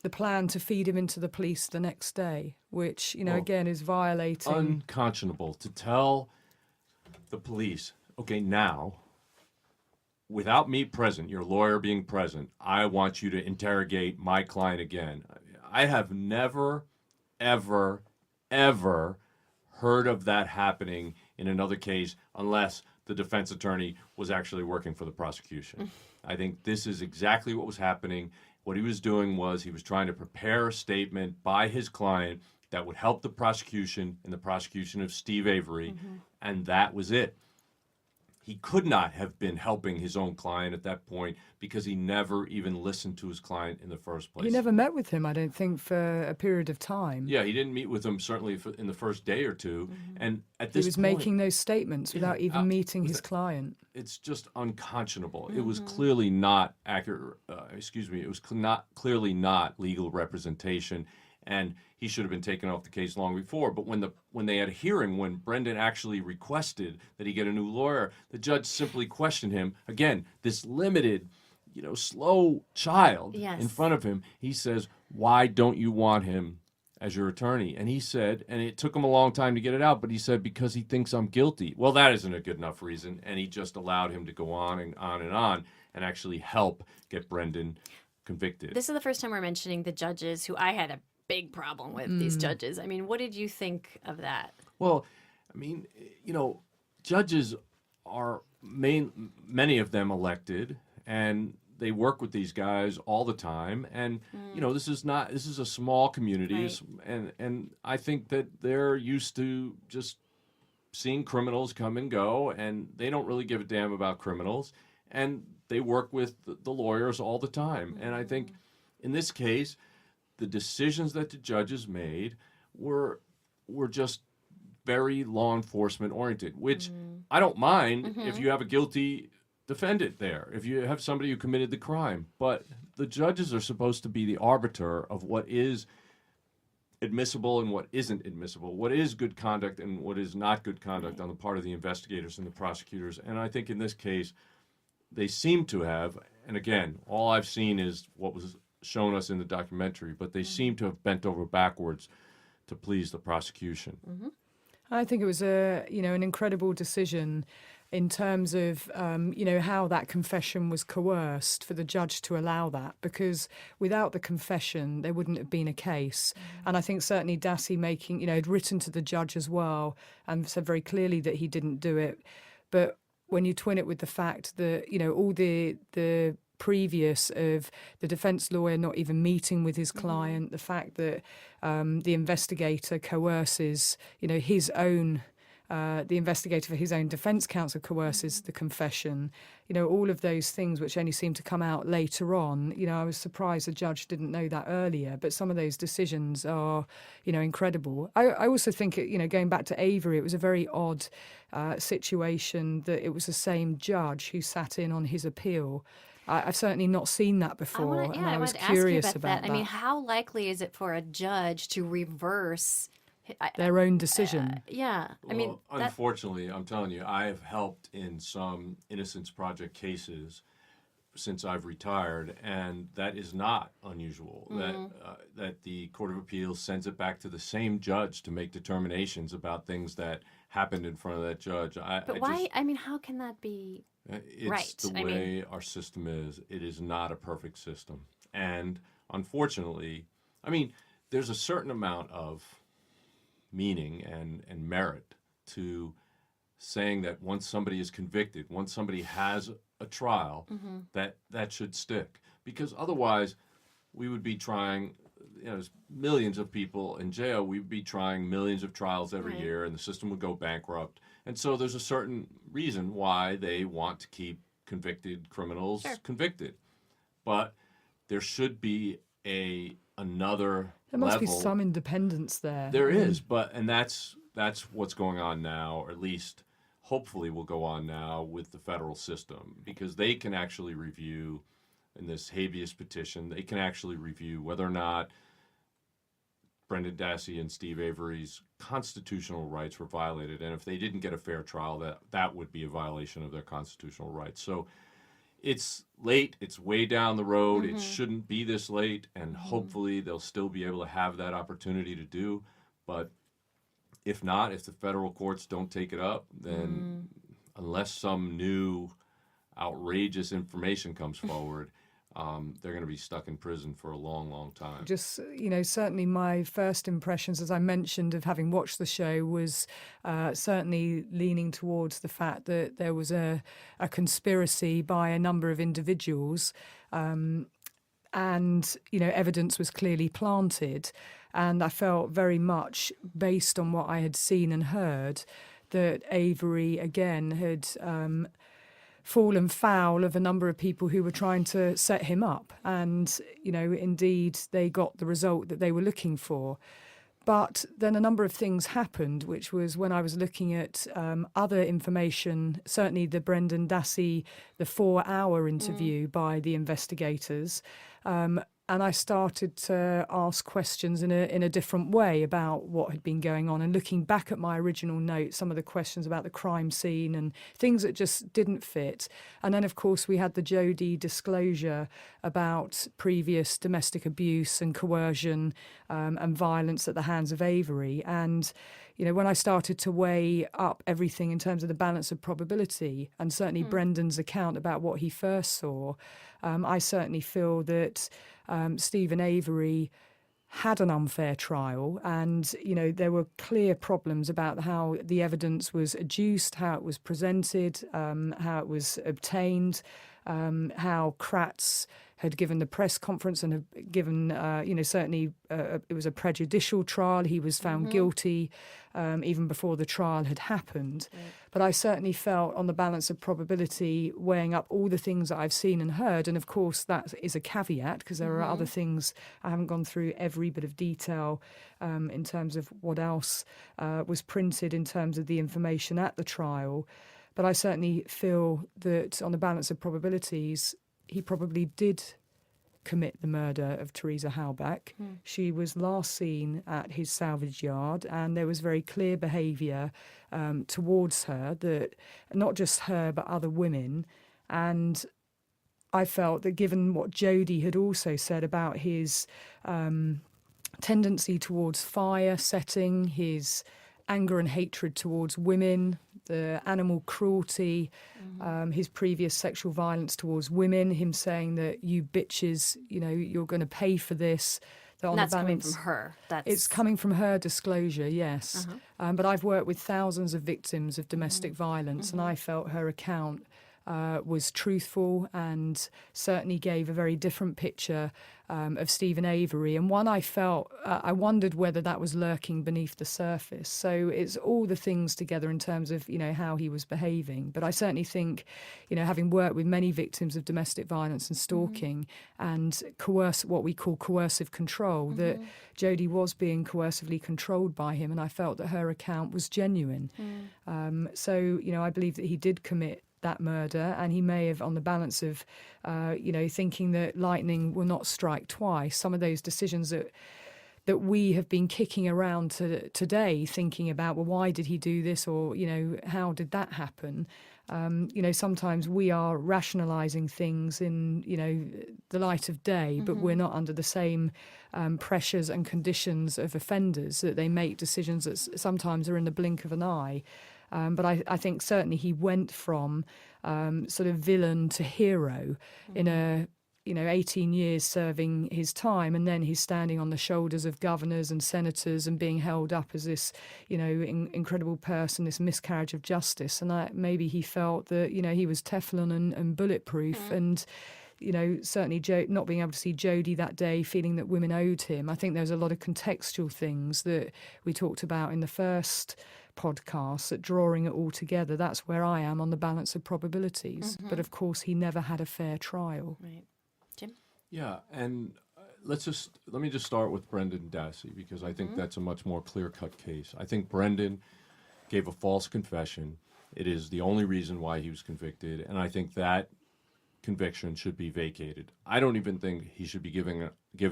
the plan to feed him into the police the next day, which, again, is violating... Unconscionable to tell the police, okay, now, without me present, your lawyer being present, I want you to interrogate my client again. I have never, ever, ever heard of that happening in another case unless the defense attorney was actually working for the prosecution. I think this is exactly what was happening. What he was doing was he was trying to prepare a statement by his client that would help the prosecution in the prosecution of Steve Avery, and that was it. He could not have been helping his own client at that point because he never even listened to his client in the first place. He never met with him, I don't think, for a period of time. Yeah, he didn't meet with him certainly in the first day or two. And at this He was point, making those statements without even meeting his client. It's just unconscionable. It was clearly not accurate. It was clearly not legal representation, and he should have been taken off the case long before. But when they had a hearing, when Brendan actually requested that he get a new lawyer, the judge simply questioned him again. This limited, slow child in front of him. He says, "Why don't you want him as your attorney?" And he said, and it took him a long time to get it out, but he said, because he thinks I'm guilty. Well, that isn't a good enough reason. And he just allowed him to go on and on and on and actually help get Brendan convicted. This is the first time we're mentioning the judges, who I had a big problem with, these judges. I mean, what did you think of that? Well, I mean, judges are many of them elected, and they work with these guys all the time. And this is a small community, Right. and I think that they're used to just seeing criminals come and go, and they don't really give a damn about criminals, and they work with the lawyers all the time. And I think in this case, the decisions that the judges made were just very law enforcement oriented, which I don't mind if you have a guilty defendant there, if you have somebody who committed the crime. But the judges are supposed to be the arbiter of what is admissible and what isn't admissible, what is good conduct and what is not good conduct on the part of the investigators and the prosecutors. And I think in this case, they seem to have, and again, all I've seen is what was shown us in the documentary, but they seem to have bent over backwards to please the prosecution. I think it was an incredible decision in terms of how that confession was coerced for the judge to allow that, because without the confession there wouldn't have been a case. And I think certainly Dassey had written to the judge as well and said very clearly that he didn't do it. But when you twin it with the fact that all the previous of the defence lawyer not even meeting with his client, the fact that the investigator coerces his own the investigator for his own defence counsel coerces the confession. All of those things which only seem to come out later on. I was surprised the judge didn't know that earlier, but some of those decisions are, incredible. I also think, going back to Avery, it was a very odd situation that it was the same judge who sat in on his appeal. I've certainly not seen that before, and I was wanted to ask you curious about about that. that. I mean, how likely is it for a judge to reverse Their own decision. yeah, I mean, Well, unfortunately, I'm telling you, I have helped in some Innocence Project cases since I've retired, and that is not unusual. That the Court of Appeals sends it back to the same judge to make determinations about things that happened in front of that judge. but why? I mean, how can that be? It's Right. the I way our system is. It is not a perfect system, and unfortunately, I mean, there's a certain amount of meaning and merit to saying that once somebody is convicted, once somebody has a trial, that should stick. Because otherwise, we would be trying, there's millions of people in jail. We'd be trying millions of trials every year, and the system would go bankrupt. And so there's a certain reason why they want to keep convicted criminals convicted. But there should be another There must level. be some independence there. There is, and that's what's going on now, or at least hopefully will go on now with the federal system, because they can actually review in this habeas petition, they can actually review whether or not Brendan Dassey and Steve Avery's constitutional rights were violated, and if they didn't get a fair trial, that would be a violation of their constitutional rights. So it's late, it's way down the road, it shouldn't be this late, and hopefully they'll still be able to have that opportunity to do. But if not, if the federal courts don't take it up, then unless some new outrageous information comes forward, they're going to be stuck in prison for a long, long time. Just, certainly my first impressions, as I mentioned, of having watched the show was certainly leaning towards the fact that there was a conspiracy by a number of individuals, and, evidence was clearly planted. And I felt very much, based on what I had seen and heard, that Avery, again, had fallen foul of a number of people who were trying to set him up. And, indeed, they got the result that they were looking for. But then a number of things happened, which was when I was looking at other information, certainly the Brendan Dassey, the 4-hour interview by the investigators, and I started to ask questions in a different way about what had been going on. And looking back at my original notes, some of the questions about the crime scene and things that just didn't fit. And then, of course, we had the Jodie disclosure about previous domestic abuse and coercion and violence at the hands of Avery. And when I started to weigh up everything in terms of the balance of probability, and certainly Brendan's account about what he first saw, I certainly feel that Stephen Avery had an unfair trial, and there were clear problems about how the evidence was adduced, how it was presented, how it was obtained, how Kratz had given the press conference and had given, certainly it was a prejudicial trial. He was found guilty even before the trial had happened. Right. But I certainly felt, on the balance of probability, weighing up all the things that I've seen and heard, and of course that is a caveat, because there are other things. I haven't gone through every bit of detail in terms of what else was printed in terms of the information at the trial. But I certainly feel that on the balance of probabilities, he probably did commit the murder of Teresa Halbach. She was last seen at his salvage yard, and there was very clear behaviour towards her, that not just her but other women. And I felt that, given what Jodie had also said about his tendency towards fire setting, his anger and hatred towards women, the animal cruelty, his previous sexual violence towards women, him saying that you bitches, you're going to pay for this. And that's coming from her. It's coming from her disclosure, yes. But I've worked with thousands of victims of domestic violence, and I felt her account was truthful and certainly gave a very different picture of Stephen Avery, and one I felt I wondered whether that was lurking beneath the surface. So it's all the things together in terms of how he was behaving. But I certainly think, having worked with many victims of domestic violence and stalking and what we call coercive control, that Jodie was being coercively controlled by him, and I felt that her account was genuine. So I believe that he did commit that murder, and he may have, on the balance of, thinking that lightning will not strike twice. Some of those decisions that we have been kicking around today, thinking about, well, why did he do this, or how did that happen? Sometimes we are rationalising things in the light of day, but we're not under the same pressures and conditions of offenders, that they make decisions that sometimes are in the blink of an eye. But I think certainly he went from sort of villain to hero in a 18 years serving his time, and then he's standing on the shoulders of governors and senators and being held up as this incredible person, this miscarriage of justice. And maybe he felt that he was Teflon and bulletproof, and certainly not being able to see Jodie that day, feeling that women owed him. I think there's a lot of contextual things that we talked about in the first podcast, that drawing it all together, that's where I am on the balance of probabilities. But of course, he never had a fair trial. Right. Jim? Yeah, and let me just start with Brendan Dassey, because I think that's a much more clear-cut case. I think Brendan gave a false confession. It is the only reason why he was convicted, and I think that conviction should be vacated. I don't even think he should be given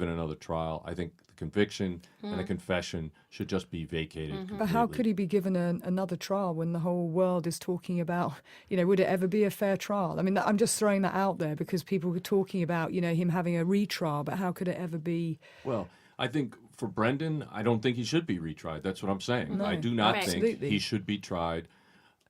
another trial. I think the conviction and the confession should just be vacated completely. But how could he be given another trial when the whole world is talking about, would it ever be a fair trial? I mean, I'm just throwing that out there because people were talking about, him having a retrial, but how could it ever be? Well, I think for Brendan, I don't think he should be retried. That's what I'm saying. No, I do not think absolutely. he should be tried.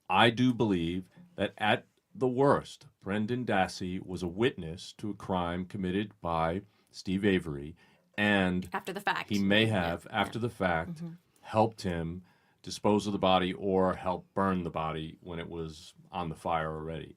I do believe that at the worst, Brendan Dassey was a witness to a crime committed by Steve Avery, and After the fact. he may have, after the fact, helped him dispose of the body or help burn the body when it was on the fire already.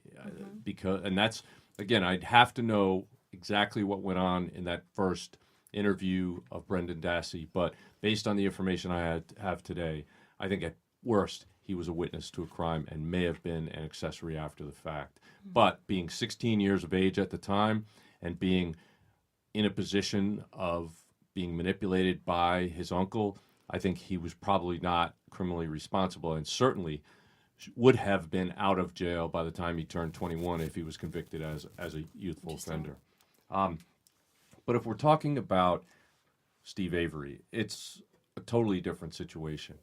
And that's, again, I'd have to know exactly what went on in that first interview of Brendan Dassey, but based on the information I have today, I think at worst he was a witness to a crime and may have been an accessory after the fact. But being 16 years of age at the time and being in a position of being manipulated by his uncle, I think he was probably not criminally responsible, and certainly would have been out of jail by the time he turned 21 if he was convicted as a youthful offender. But if we're talking about Steve Avery, it's a totally different situation.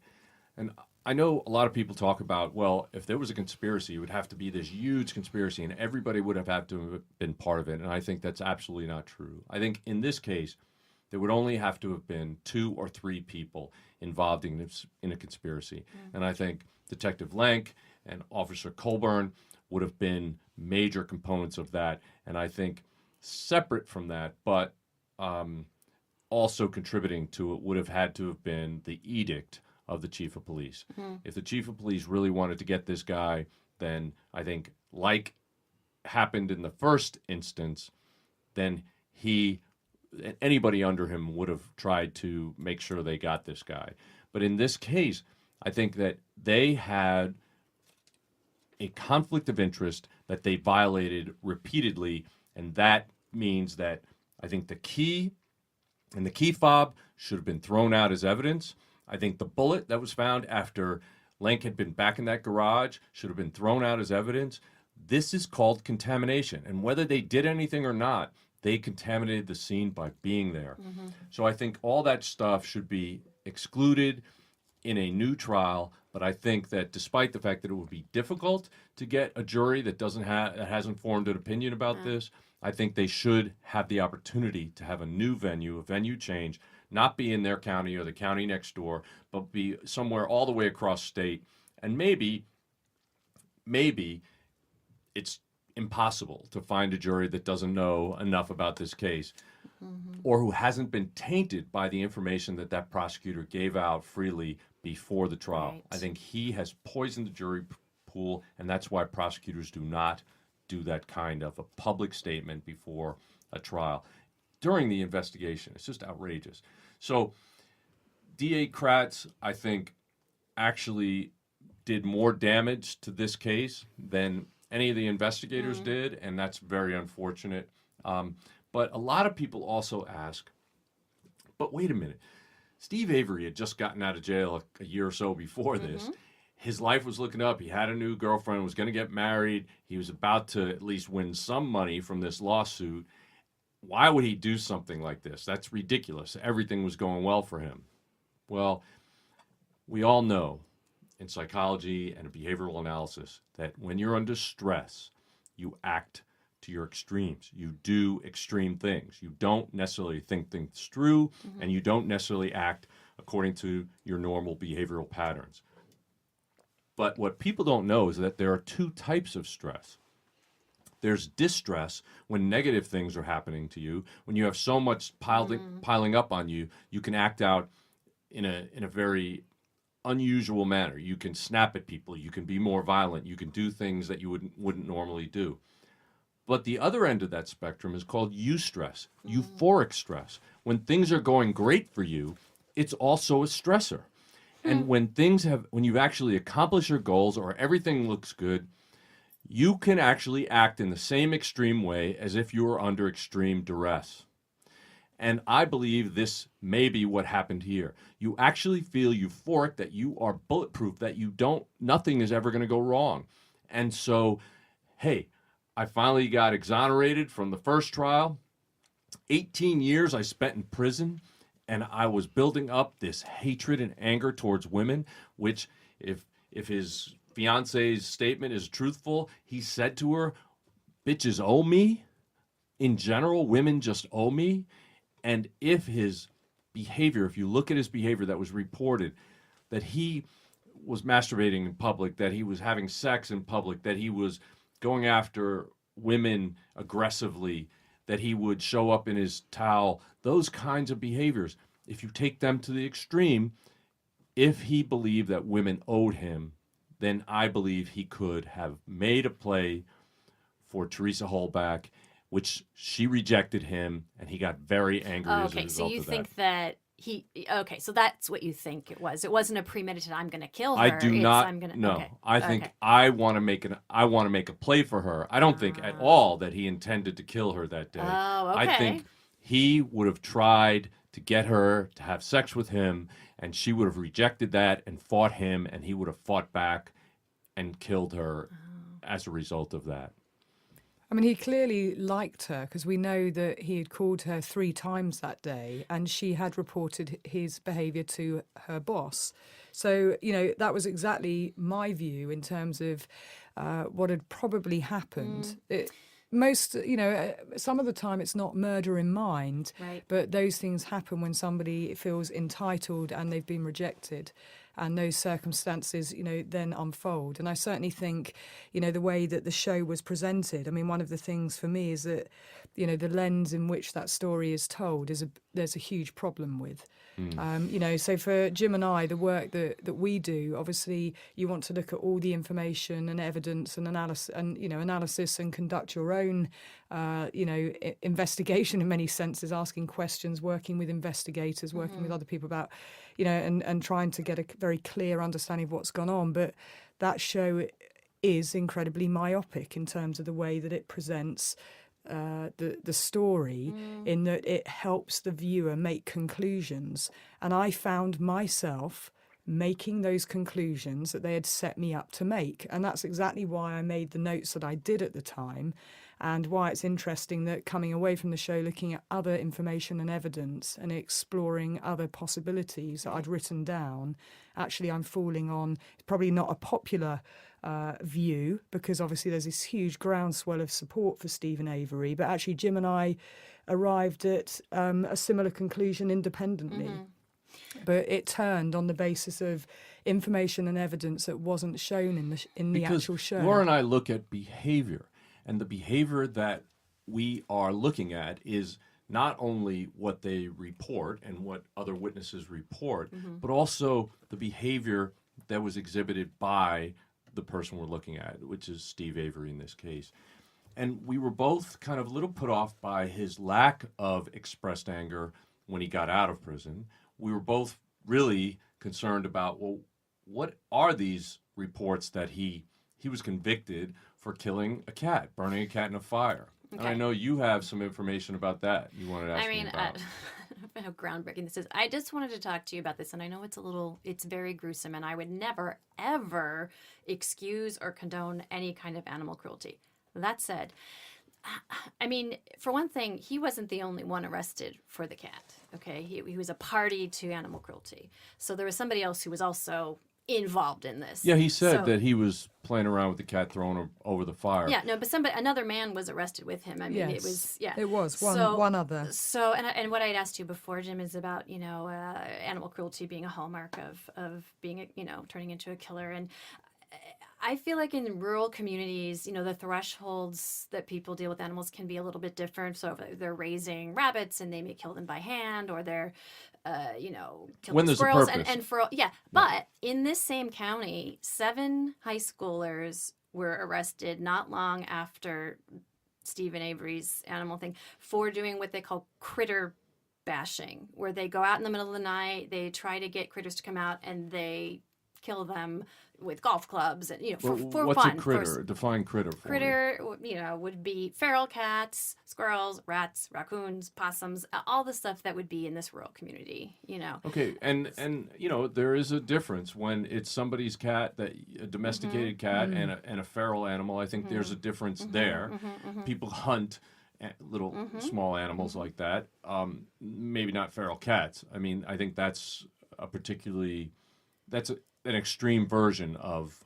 And I know a lot of people talk about, well, if there was a conspiracy, it would have to be this huge conspiracy and everybody would have had to have been part of it. And I think that's absolutely not true. I think in this case, there would only have to have been 2 or 3 people involved in a conspiracy. And I think Detective Lenk and Officer Colburn would have been major components of that. And I think separate from that, but also contributing to it, would have had to have been the edict of the chief of police. If the chief of police really wanted to get this guy, then I think, like happened in the first instance, then anybody under him would have tried to make sure they got this guy. But in this case, I think that they had a conflict of interest that they violated repeatedly, and that means that I think the key and the key fob should have been thrown out as evidence. I think the bullet that was found after Lenk had been back in that garage should have been thrown out as evidence. This is called contamination. And whether they did anything or not, they contaminated the scene by being there. So I think all that stuff should be excluded in a new trial. But I think that despite the fact that it would be difficult to get a jury that hasn't formed an opinion about this, I think they should have the opportunity to have a new venue, a venue change, not be in their county or the county next door, but be somewhere all the way across state. And maybe it's impossible to find a jury that doesn't know enough about this case or who hasn't been tainted by the information that prosecutor gave out freely before the trial. Right. I think he has poisoned the jury pool, and that's why prosecutors do not do that kind of a public statement before a trial during the investigation. It's just outrageous. So DA Kratz, I think, actually did more damage to this case than any of the investigators did, and that's very unfortunate. But a lot of people also ask, but wait a minute, Steve Avery had just gotten out of jail a year or so before this. His life was looking up. He had a new girlfriend, was going to get married. He was about to at least win some money from this lawsuit. Why would he do something like this? That's ridiculous. Everything was going well for him. Well, we all know in psychology and behavioral analysis that when you're under stress, you act to your extremes. You do extreme things. You don't necessarily think things through, and you don't necessarily act according to your normal behavioral patterns. But what people don't know is that there are two types of stress. There's distress, when negative things are happening to you. When you have so much piling up on you, you can act out in a very unusual manner. You can snap at people. You can be more violent. You can do things that you wouldn't normally do. But the other end of that spectrum is called eustress, euphoric stress. When things are going great for you, it's also a stressor. And when you've actually accomplished your goals or everything looks good, you can actually act in the same extreme way as if you were under extreme duress. And I believe this may be what happened here. You actually feel euphoric, that you are bulletproof, that nothing is ever going to go wrong. And so, hey, I finally got exonerated from the first trial. 18 years I spent in prison, and I was building up this hatred and anger towards women, which if his fiance's statement is truthful, he said to her, bitches owe me. In general, women just owe me. And if his behavior, if you look at his behavior that was reported, that he was masturbating in public, that he was having sex in public, that he was going after women aggressively, that he would show up in his towel, those kinds of behaviors, if you take them to the extreme, if he believed that women owed him, then I believe he could have made a play for Teresa Holback, which she rejected him, and he got very angry as a result of that. Okay, so you think that so that's what you think it was. It wasn't a premeditated, I'm going to kill her. I do not. No, okay. I think I want to make a play for her. I don't think at all that he intended to kill her that day. Oh, okay. I think he would have tried to get her to have sex with him, and she would have rejected that and fought him, and he would have fought back and killed her as a result of that. I mean, he clearly liked her because we know that he had called her 3 times that day and she had reported his behaviour to her boss. So, that was exactly my view in terms of what had probably happened. Some of the time it's not murder in mind, right. But those things happen when somebody feels entitled and they've been rejected. And those circumstances, then unfold. And I certainly think, the way that the show was presented, I mean, one of the things for me is that, the lens in which that story is told there's a huge problem with. So for Jim and I, the work that we do, obviously you want to look at all the information and evidence and analysis and conduct your own, investigation in many senses, asking questions, working with investigators, working with other people about, and trying to get a very clear understanding of what's gone on. But that show is incredibly myopic in terms of the way that it presents the story, in that it helps the viewer make conclusions. And I found myself making those conclusions that they had set me up to make. And that's exactly why I made the notes that I did at the time, and why it's interesting that coming away from the show, looking at other information and evidence and exploring other possibilities that I'd written down, actually I'm falling on probably not a popular view, because obviously there's this huge groundswell of support for Stephen Avery, but actually Jim and I arrived at a similar conclusion independently. But it turned on the basis of information and evidence that wasn't shown in the actual show. Laura and I look at behavior, and the behavior that we are looking at is not only what they report and what other witnesses report, but also the behavior that was exhibited by the person we're looking at, which is Steve Avery in this case. and we were both kind of a little put off by his lack of expressed anger when he got out of prison. We were both really concerned about, well, what are these reports that he was convicted for killing a cat, burning a cat in a fire? And I know you have some information about that you wanted to ask me about. I don't know how groundbreaking this is. I just wanted to talk to you about this, and I know it's very gruesome, and I would never, ever excuse or condone any kind of animal cruelty. That said, I mean, for one thing, he wasn't the only one arrested for the cat, okay? He was a party to animal cruelty. So there was somebody else who was also involved in this. Yeah, he said that he was playing around with the cat, throwing her over the fire. Yeah, no, but another man was arrested with him. I mean, Yes, it was one other. So, and what I'd asked you before, Jim, is about animal cruelty being a hallmark of being turning into a killer. And I feel like in rural communities, the thresholds that people deal with animals can be a little bit different. So if they're raising rabbits and they may kill them by hand, or they're, killing when there's squirrels. a purpose. But in this same county, 7 high schoolers were arrested not long after Stephen Avery's animal thing for doing what they call critter bashing, where they go out in the middle of the night, they try to get critters to come out, and they kill them with golf clubs, and for what's fun. a critter? Define critter for me. Critter, would be feral cats, squirrels, rats, raccoons, possums, all the stuff that would be in this rural community. Okay, and there is a difference when it's somebody's cat, a domesticated cat, and a feral animal. I think there's a difference there. People hunt little small animals like that. Maybe not feral cats. I mean, I think that's an extreme version of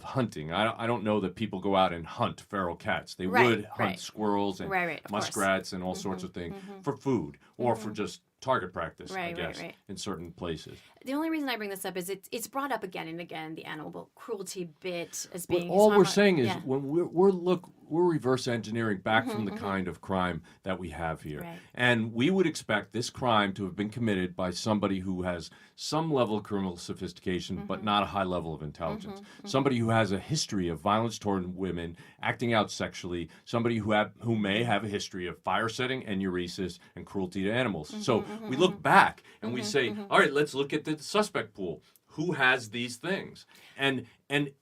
hunting. I don't know that people go out and hunt feral cats. They would hunt squirrels and muskrats and all sorts of things for food or for just target practice, I guess, in certain places. The only reason I bring this up is it's brought up again and again, the animal cruelty bit as being. All we're saying is when we're reverse engineering back from the kind of crime that we have here, and we would expect this crime to have been committed by somebody who has some level of criminal sophistication, but not a high level of intelligence. Somebody who has a history of violence toward women, acting out sexually. Somebody who may have a history of fire setting, enuresis, and cruelty to animals. So we look back and we say, all right, let's look at the suspect pool. Who has these things? And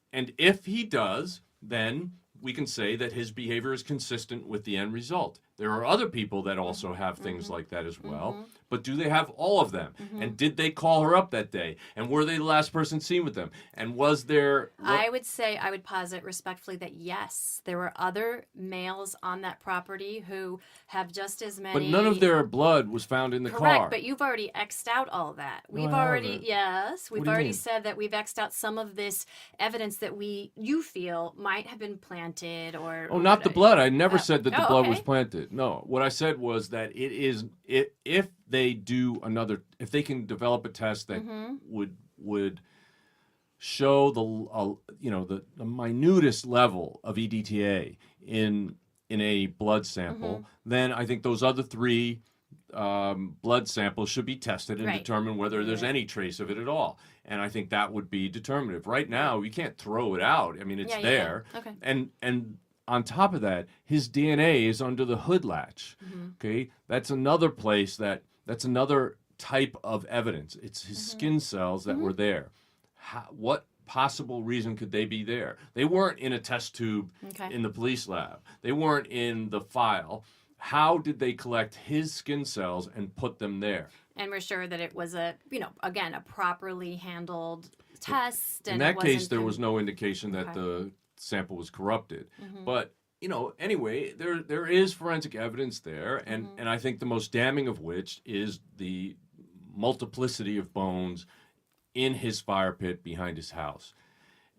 if he does, then we can say that his behavior is consistent with the end result. There are other people that also have things like that as well. But do they have all of them? And did they call her up that day? And were they the last person seen with them? And was there... I would posit respectfully that yes, there were other males on that property who have just as many... But none of their blood was found in the car. Correct, but you've already X'd out all that. We've already mean? said that we've X'd out some of this evidence that you feel might have been planted or... Oh, not the blood. I never said that the blood was planted. No, what I said was that it is... If they can develop a test that would show the minutest level of EDTA in a blood sample, then I think those other 3 blood samples should be tested and determine whether there's any trace of it at all. And I think that would be determinative. Right now, you can't throw it out. I mean, it's there. Yeah. Okay. And on top of that, his DNA is under the hood latch. Okay, that's another place that's another type of evidence. It's his skin cells that were there. What possible reason could they be there? They weren't in a test tube in the police lab. They weren't in the file. How did they collect his skin cells and put them there? And we're sure that it was a properly handled test. In that case, there was no indication that the sample was corrupted. But anyway, there is forensic evidence there, and I think the most damning of which is the multiplicity of bones in his fire pit behind his house.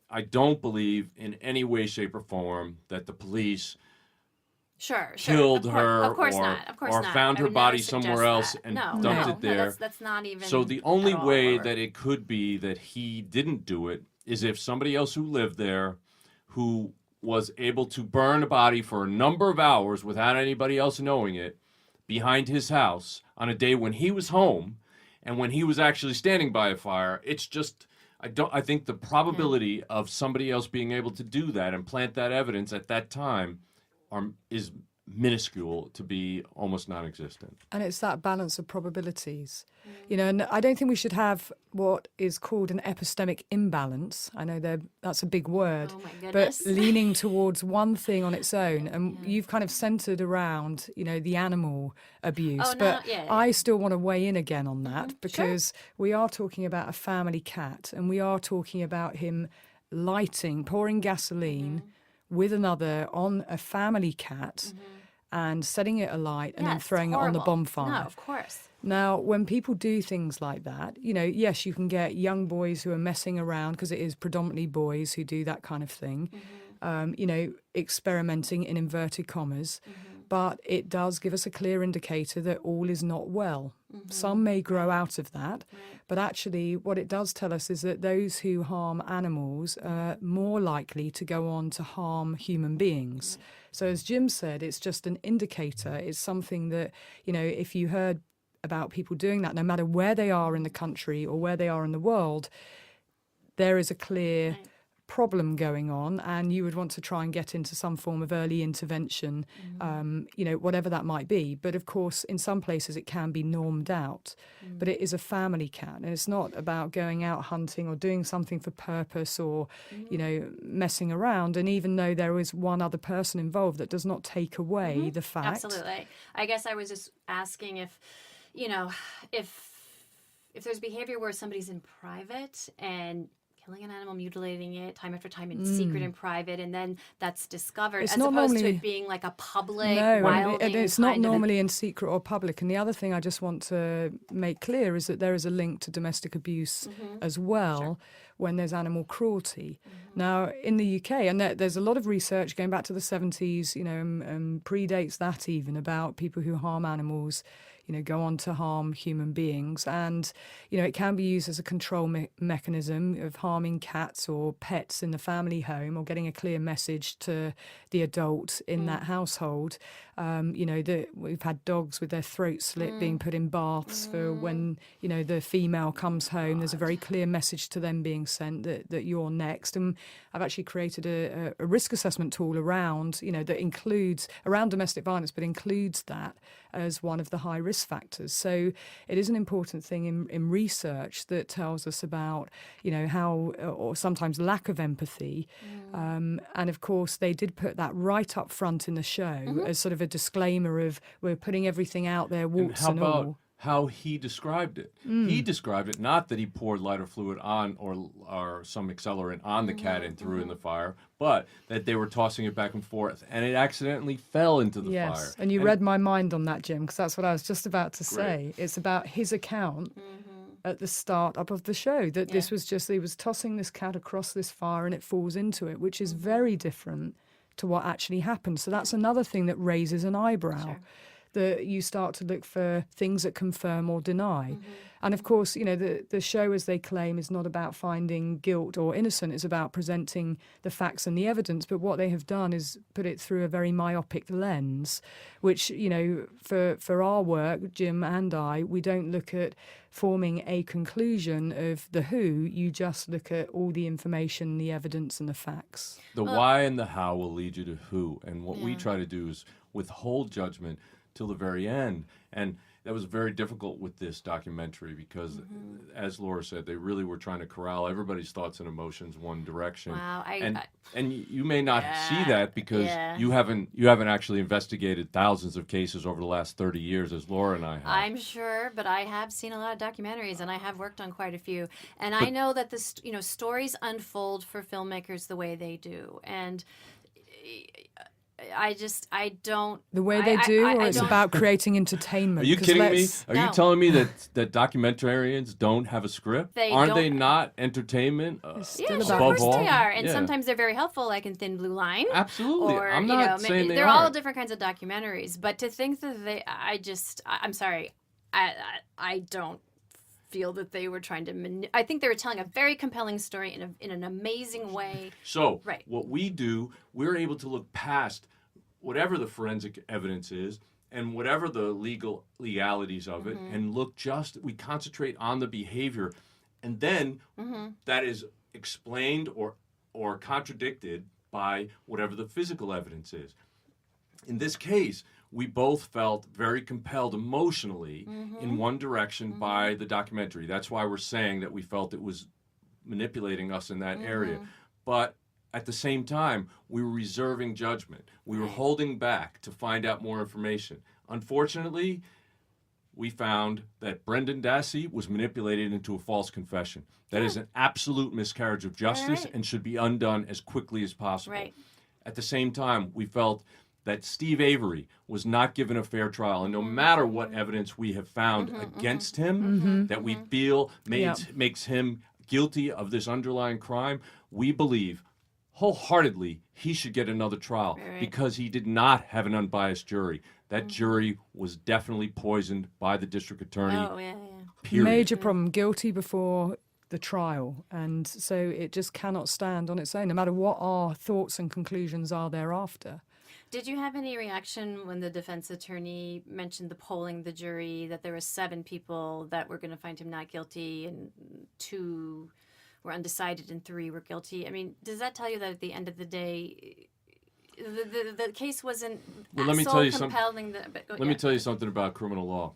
I don't believe in any way, shape, or form that the police killed her or found her body somewhere else and dumped it there. That's not even. So the only way that it could be that he didn't do it is if somebody else who lived there, who was able to burn a body for a number of hours without anybody else knowing it behind his house on a day when he was home and when he was actually standing by a fire. It's just, I think the probability of somebody else being able to do that and plant that evidence at that time is minuscule to be almost non-existent. And it's that balance of probabilities. You know, and I don't think we should have what is called an epistemic imbalance. I know that's a big word, Oh my but goodness. leaning towards one thing on its own. And you've kind of centered around, you know, the animal abuse. Oh, no, but yeah. I still want to weigh in again on that because we are talking about a family cat, and we are talking about him pouring gasoline with another on a family cat and setting it alight and then it's throwing it on the horrible. bonfire. No, of course. Now, when people do things like that, you know, yes, you can get young boys who are messing around, because it is predominantly boys who do that kind of thing, you know, experimenting in inverted commas. But it does give us a clear indicator that all is not well. Some may grow out of that, but actually what it does tell us is that those who harm animals are more likely to go on to harm human beings. So as Jim said, it's just an indicator. It's something that, you know, if you heard about people doing that, no matter where they are in the country or where they are in the world, there is a clear problem going on, and you would want to try and get into some form of early intervention, you know, whatever that might be. But of course, in some places it can be normed out. But it is a family cat, and it's not about going out hunting or doing something for purpose or, you know, messing around. And even though there is one other person involved, that does not take away the fact. Absolutely. I guess I was just asking if, you know, if there's behavior where somebody's in private and killing an animal, mutilating it time after time in secret and private, and then that's discovered, It's as not opposed to normally- it being like a public, No, wilding and it's not kind of a- normally in secret or public. And the other thing I just want to make clear is that there is a link to domestic abuse as well when there's animal cruelty. Now, in the UK, and there's a lot of research going back to the 70s, you know, and predates that even, about people who harm animals, you know, go on to harm human beings. And, you know, it can be used as a control mechanism of harming cats or pets in the family home, or getting a clear message to the adult in that household. You know, we've had dogs with their throats slit being put in baths for when, you know, the female comes home. There's a very clear message to them being sent that you're next. And I've actually created a risk assessment tool around, you know, that includes around domestic violence, but includes that as one of the high risk factors. So it is an important thing in research that tells us about, you know, how, or sometimes lack of empathy. And of course, they did put that right up front in the show as sort of a disclaimer of, we're putting everything out there, And warts how and about all. how he described it? He described it not that he poured lighter fluid on or some accelerant on the cat and threw it in the fire, but that they were tossing it back and forth, and it accidentally fell into the fire. Yes, and you read my mind on that, Jim, because that's what I was just about to say. It's about his account at the start up of the show, that this was just, he was tossing this cat across this fire and it falls into it, which is very different to what actually happened. So that's another thing that raises an eyebrow. That you start to look for things that confirm or deny. And of course, you know, the show, as they claim, is not about finding guilt or innocent. It's about presenting the facts and the evidence. But what they have done is put it through a very myopic lens, which, you know, for our work, Jim and I, we don't look at forming a conclusion of the who. You just look at all the information, the evidence and the facts. The why and the how will lead you to who. And what we try to do is withhold judgment till the very end. And that was very difficult with this documentary because, as Laura said, they really were trying to corral everybody's thoughts and emotions one direction. Wow, and you may not see that because Yeah. you haven't actually investigated thousands of cases over the last 30 years, as Laura and I have. I'm sure, but I have seen a lot of documentaries, and I have worked on quite a few. And I know that this, you know, stories unfold for filmmakers the way they do, and I don't. The way they do, or it's don't- about creating entertainment? Are you 'Cause kidding me? let's- Are No. you telling me that documentarians don't have a script? They Aren't don't- they not entertainment? It's Yeah, still sure, of about course all? they are, and Yeah. sometimes they're very helpful, like in Thin Blue Line. Absolutely. Or, I'm you not know, saying they they're all aren't. different kinds of documentaries. But to think that I'm sorry, I don't feel that they were trying to. I think they were telling a very compelling story in an amazing way. So Right. what we do, we're able to look past whatever the forensic evidence is and whatever the legalities of it, and we concentrate on the behavior. And then that is explained or contradicted by whatever the physical evidence is. In this case, we both felt very compelled emotionally in one direction by the documentary. That's why we're saying that we felt it was manipulating us in that area. But at the same time, we were reserving judgment. We were holding back to find out more information. Unfortunately, we found that Brendan Dassey was manipulated into a false confession. That is an absolute miscarriage of justice and should be undone as quickly as possible. Right. At the same time, we felt that Steve Avery was not given a fair trial. And no matter what evidence we have found against him that we feel makes him guilty of this underlying crime, we believe wholeheartedly he should get another trial because he did not have an unbiased jury. That jury was definitely poisoned by the district attorney. Oh, yeah. Period. Major problem, guilty before the trial. And so it just cannot stand on its own, no matter what our thoughts and conclusions are thereafter. Did you have any reaction when the defense attorney mentioned the polling the jury, that there were 7 people that were going to find him not guilty and 2 were undecided and 3 were guilty? I mean, does that tell you that at the end of the day, the case wasn't Well, let me so tell you compelling? Let me tell you something about criminal law.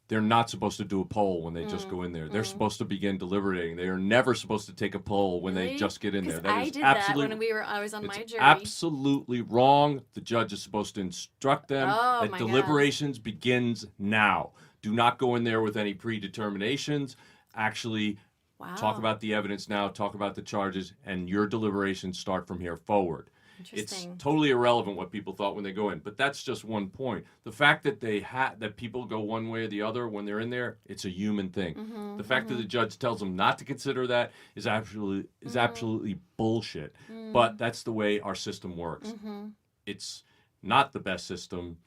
They're not supposed to do a poll when they just go in there. They're supposed to begin deliberating. They are never supposed to take a poll when they just get in there. I did that when I was on my jury. Absolutely wrong. The judge is supposed to instruct them that deliberations begins now. Do not go in there with any predeterminations. Actually, talk about the evidence now, talk about the charges, and your deliberations start from here forward. It's totally irrelevant what people thought when they go in, but that's just one point. The fact that that people go one way or the other when they're in there, it's a human thing. The fact that the judge tells them not to consider that is absolutely bullshit. But that's the way our system works. It's not the best system.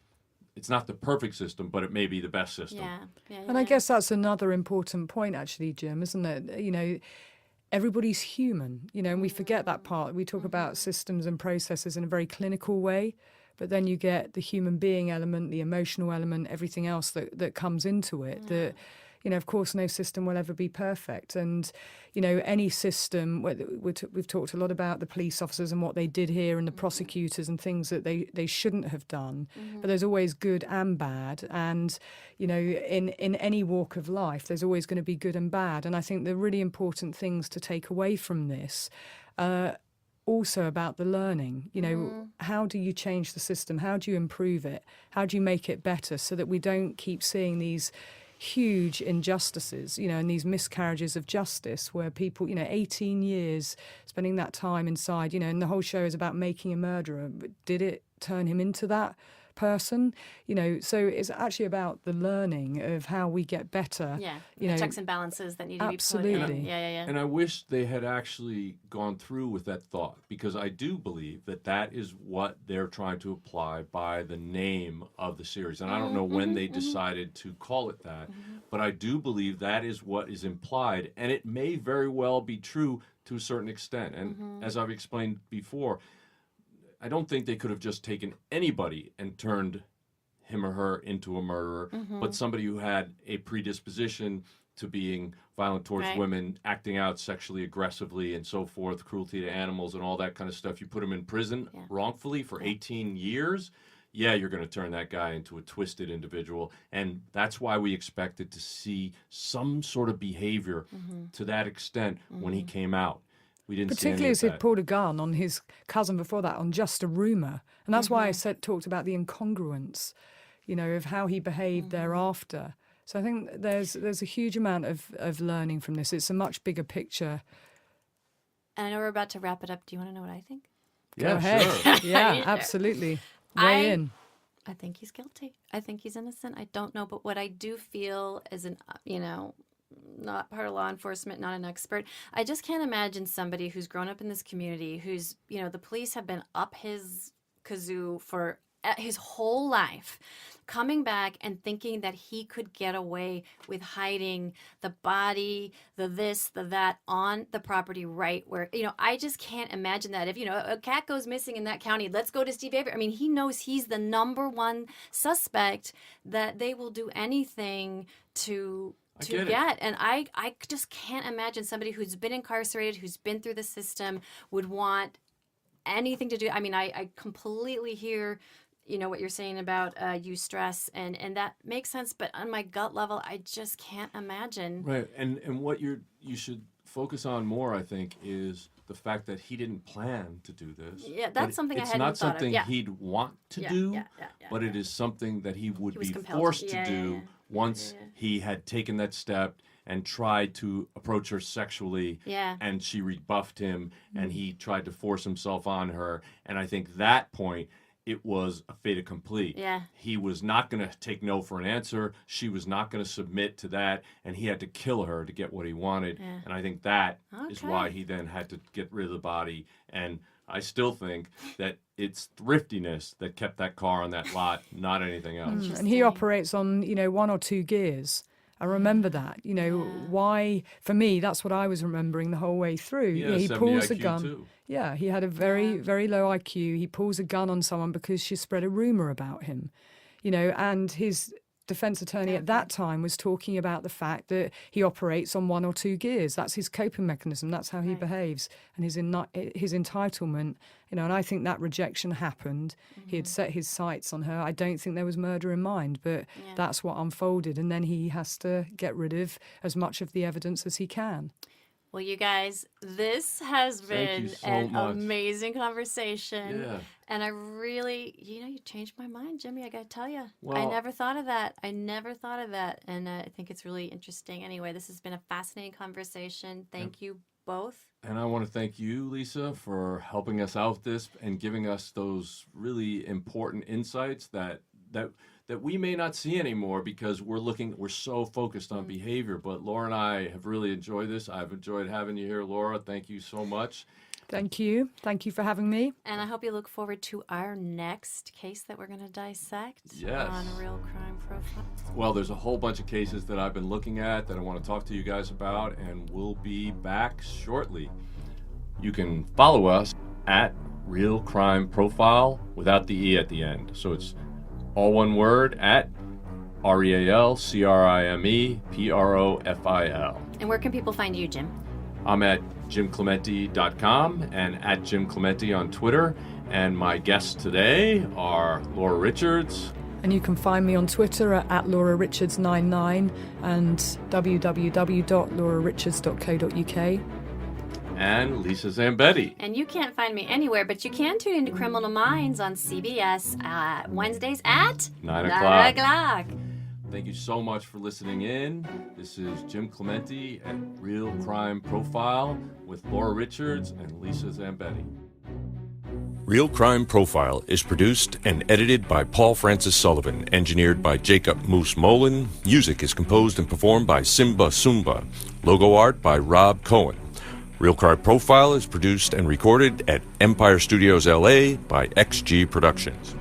It's not the perfect system, but it may be the best system. And I guess that's another important point, actually, Jim, isn't it? You know, everybody's human, you know, and we forget that part. We talk about systems and processes in a very clinical way, but then you get the human being element, the emotional element, everything else that comes into it. That, you know, of course, no system will ever be perfect. And, you know, any system, we've talked a lot about the police officers and what they did here and the prosecutors and things that they shouldn't have done. But there's always good and bad. And, you know, in any walk of life, there's always going to be good and bad. And I think the really important things to take away from this also about the learning. You know, how do you change the system? How do you improve it? How do you make it better so that we don't keep seeing these huge injustices, you know, and these miscarriages of justice where people, you know, 18 years spending that time inside, you know, and the whole show is about making a murderer. But did it turn him into that person? You know, so it's actually about the learning of how we get better. Yeah, you the know, checks and balances that need to be put absolutely. in. Yeah. And I wish they had actually gone through with that thought, because I do believe that is what they're trying to apply by the name of the series. And I don't know when they decided to call it that, but I do believe that is what is implied. And it may very well be true to a certain extent. And as I've explained before, I don't think they could have just taken anybody and turned him or her into a murderer, but somebody who had a predisposition to being violent towards women, acting out sexually aggressively and so forth, cruelty to animals and all that kind of stuff. You put him in prison wrongfully for 18 years, you're going to turn that guy into a twisted individual. And that's why we expected to see some sort of behavior to that extent when he came out. We didn't particularly as he'd pulled a gun on his cousin before that on just a rumour. And that's why I talked about the incongruence, you know, of how he behaved thereafter. So I think there's a huge amount of learning from this. It's a much bigger picture. And I know we're about to wrap it up. Do you want to know what I think? Yeah, Go ahead. sure. Yeah, absolutely. Weigh in. I think he's guilty. I think he's innocent. I don't know. But what I do feel as an, you know, not part of law enforcement, not an expert, I just can't imagine somebody who's grown up in this community, who's, you know, the police have been up his kazoo for his whole life, coming back and thinking that he could get away with hiding the body, the this, the that on the property right where, I just can't imagine that. If, a cat goes missing in that county, let's go to Steve Avery. I mean, he knows he's the number one suspect, that they will do anything to get. And I just can't imagine somebody who's been incarcerated, who's been through the system, would want anything to do. I mean, I completely hear, what you're saying about eustress, and that makes sense. But on my gut level, I just can't imagine. Right. And what you should focus on more, I think, is the fact that he didn't plan to do this. Yeah, that's something I hadn't thought of. It's not something he'd want to do, but it is something that he would be forced to do once he had taken that step and tried to approach her sexually, and she rebuffed him, and he tried to force himself on her. And I think that point, it was a fait accompli. Yeah. He was not going to take no for an answer. She was not going to submit to that, and he had to kill her to get what he wanted. Yeah. And I think that is why he then had to get rid of the body. And I still think that it's thriftiness that kept that car on that lot, not anything else. And he operates on, one or two gears. I remember that. Why? For me, that's what I was remembering the whole way through. He pulls a gun. Too. Yeah, he had a very, very low IQ. He pulls a gun on someone because she spread a rumor about him. And his defense attorney at that time was talking about the fact that he operates on one or two gears. That's his coping mechanism. That's how he behaves. And his entitlement, and I think that rejection happened. He had set his sights on her. I don't think there was murder in mind, but that's what unfolded. And then he has to get rid of as much of the evidence as he can. Well, you guys, this has been an amazing conversation. Yeah. And I really, you changed my mind, Jimmy. I got to tell you. Well, I never thought of that. And I think it's really interesting. Anyway, this has been a fascinating conversation. Thank you both. And I want to thank you, Lisa, for helping us out with this and giving us those really important insights that we may not see anymore because we're so focused on behavior. But Laura and I have really enjoyed this. I've enjoyed having you here, Laura. Thank you so much. Thank you. Thank you for having me. And I hope you look forward to our next case that we're going to dissect yes. on Real Crime Profile. Well, there's a whole bunch of cases that I've been looking at that I want to talk to you guys about, and we'll be back shortly. You can follow us at Real Crime Profile without the E at the end. So it's all one word at RealCrimeProfile. And where can people find you, Jim? I'm at JimClemente.com and at Jim Clemente on Twitter. And my guests today are Laura Richards. And you can find me on Twitter at LauraRichards99 and www.laurarichards.co.uk. And Lisa Zambetti. And you can't find me anywhere, but you can tune into Criminal Minds on CBS Wednesdays at 9 o'clock. 9 o'clock. Thank you so much for listening in. This is Jim Clemente at Real Crime Profile with Laura Richards and Lisa Zambetti. Real Crime Profile is produced and edited by Paul Francis Sullivan, engineered by Jacob Moose Molin. Music is composed and performed by Simba Sumba. Logo art by Rob Cohen. Real Crime Profile is produced and recorded at Empire Studios LA by XG Productions.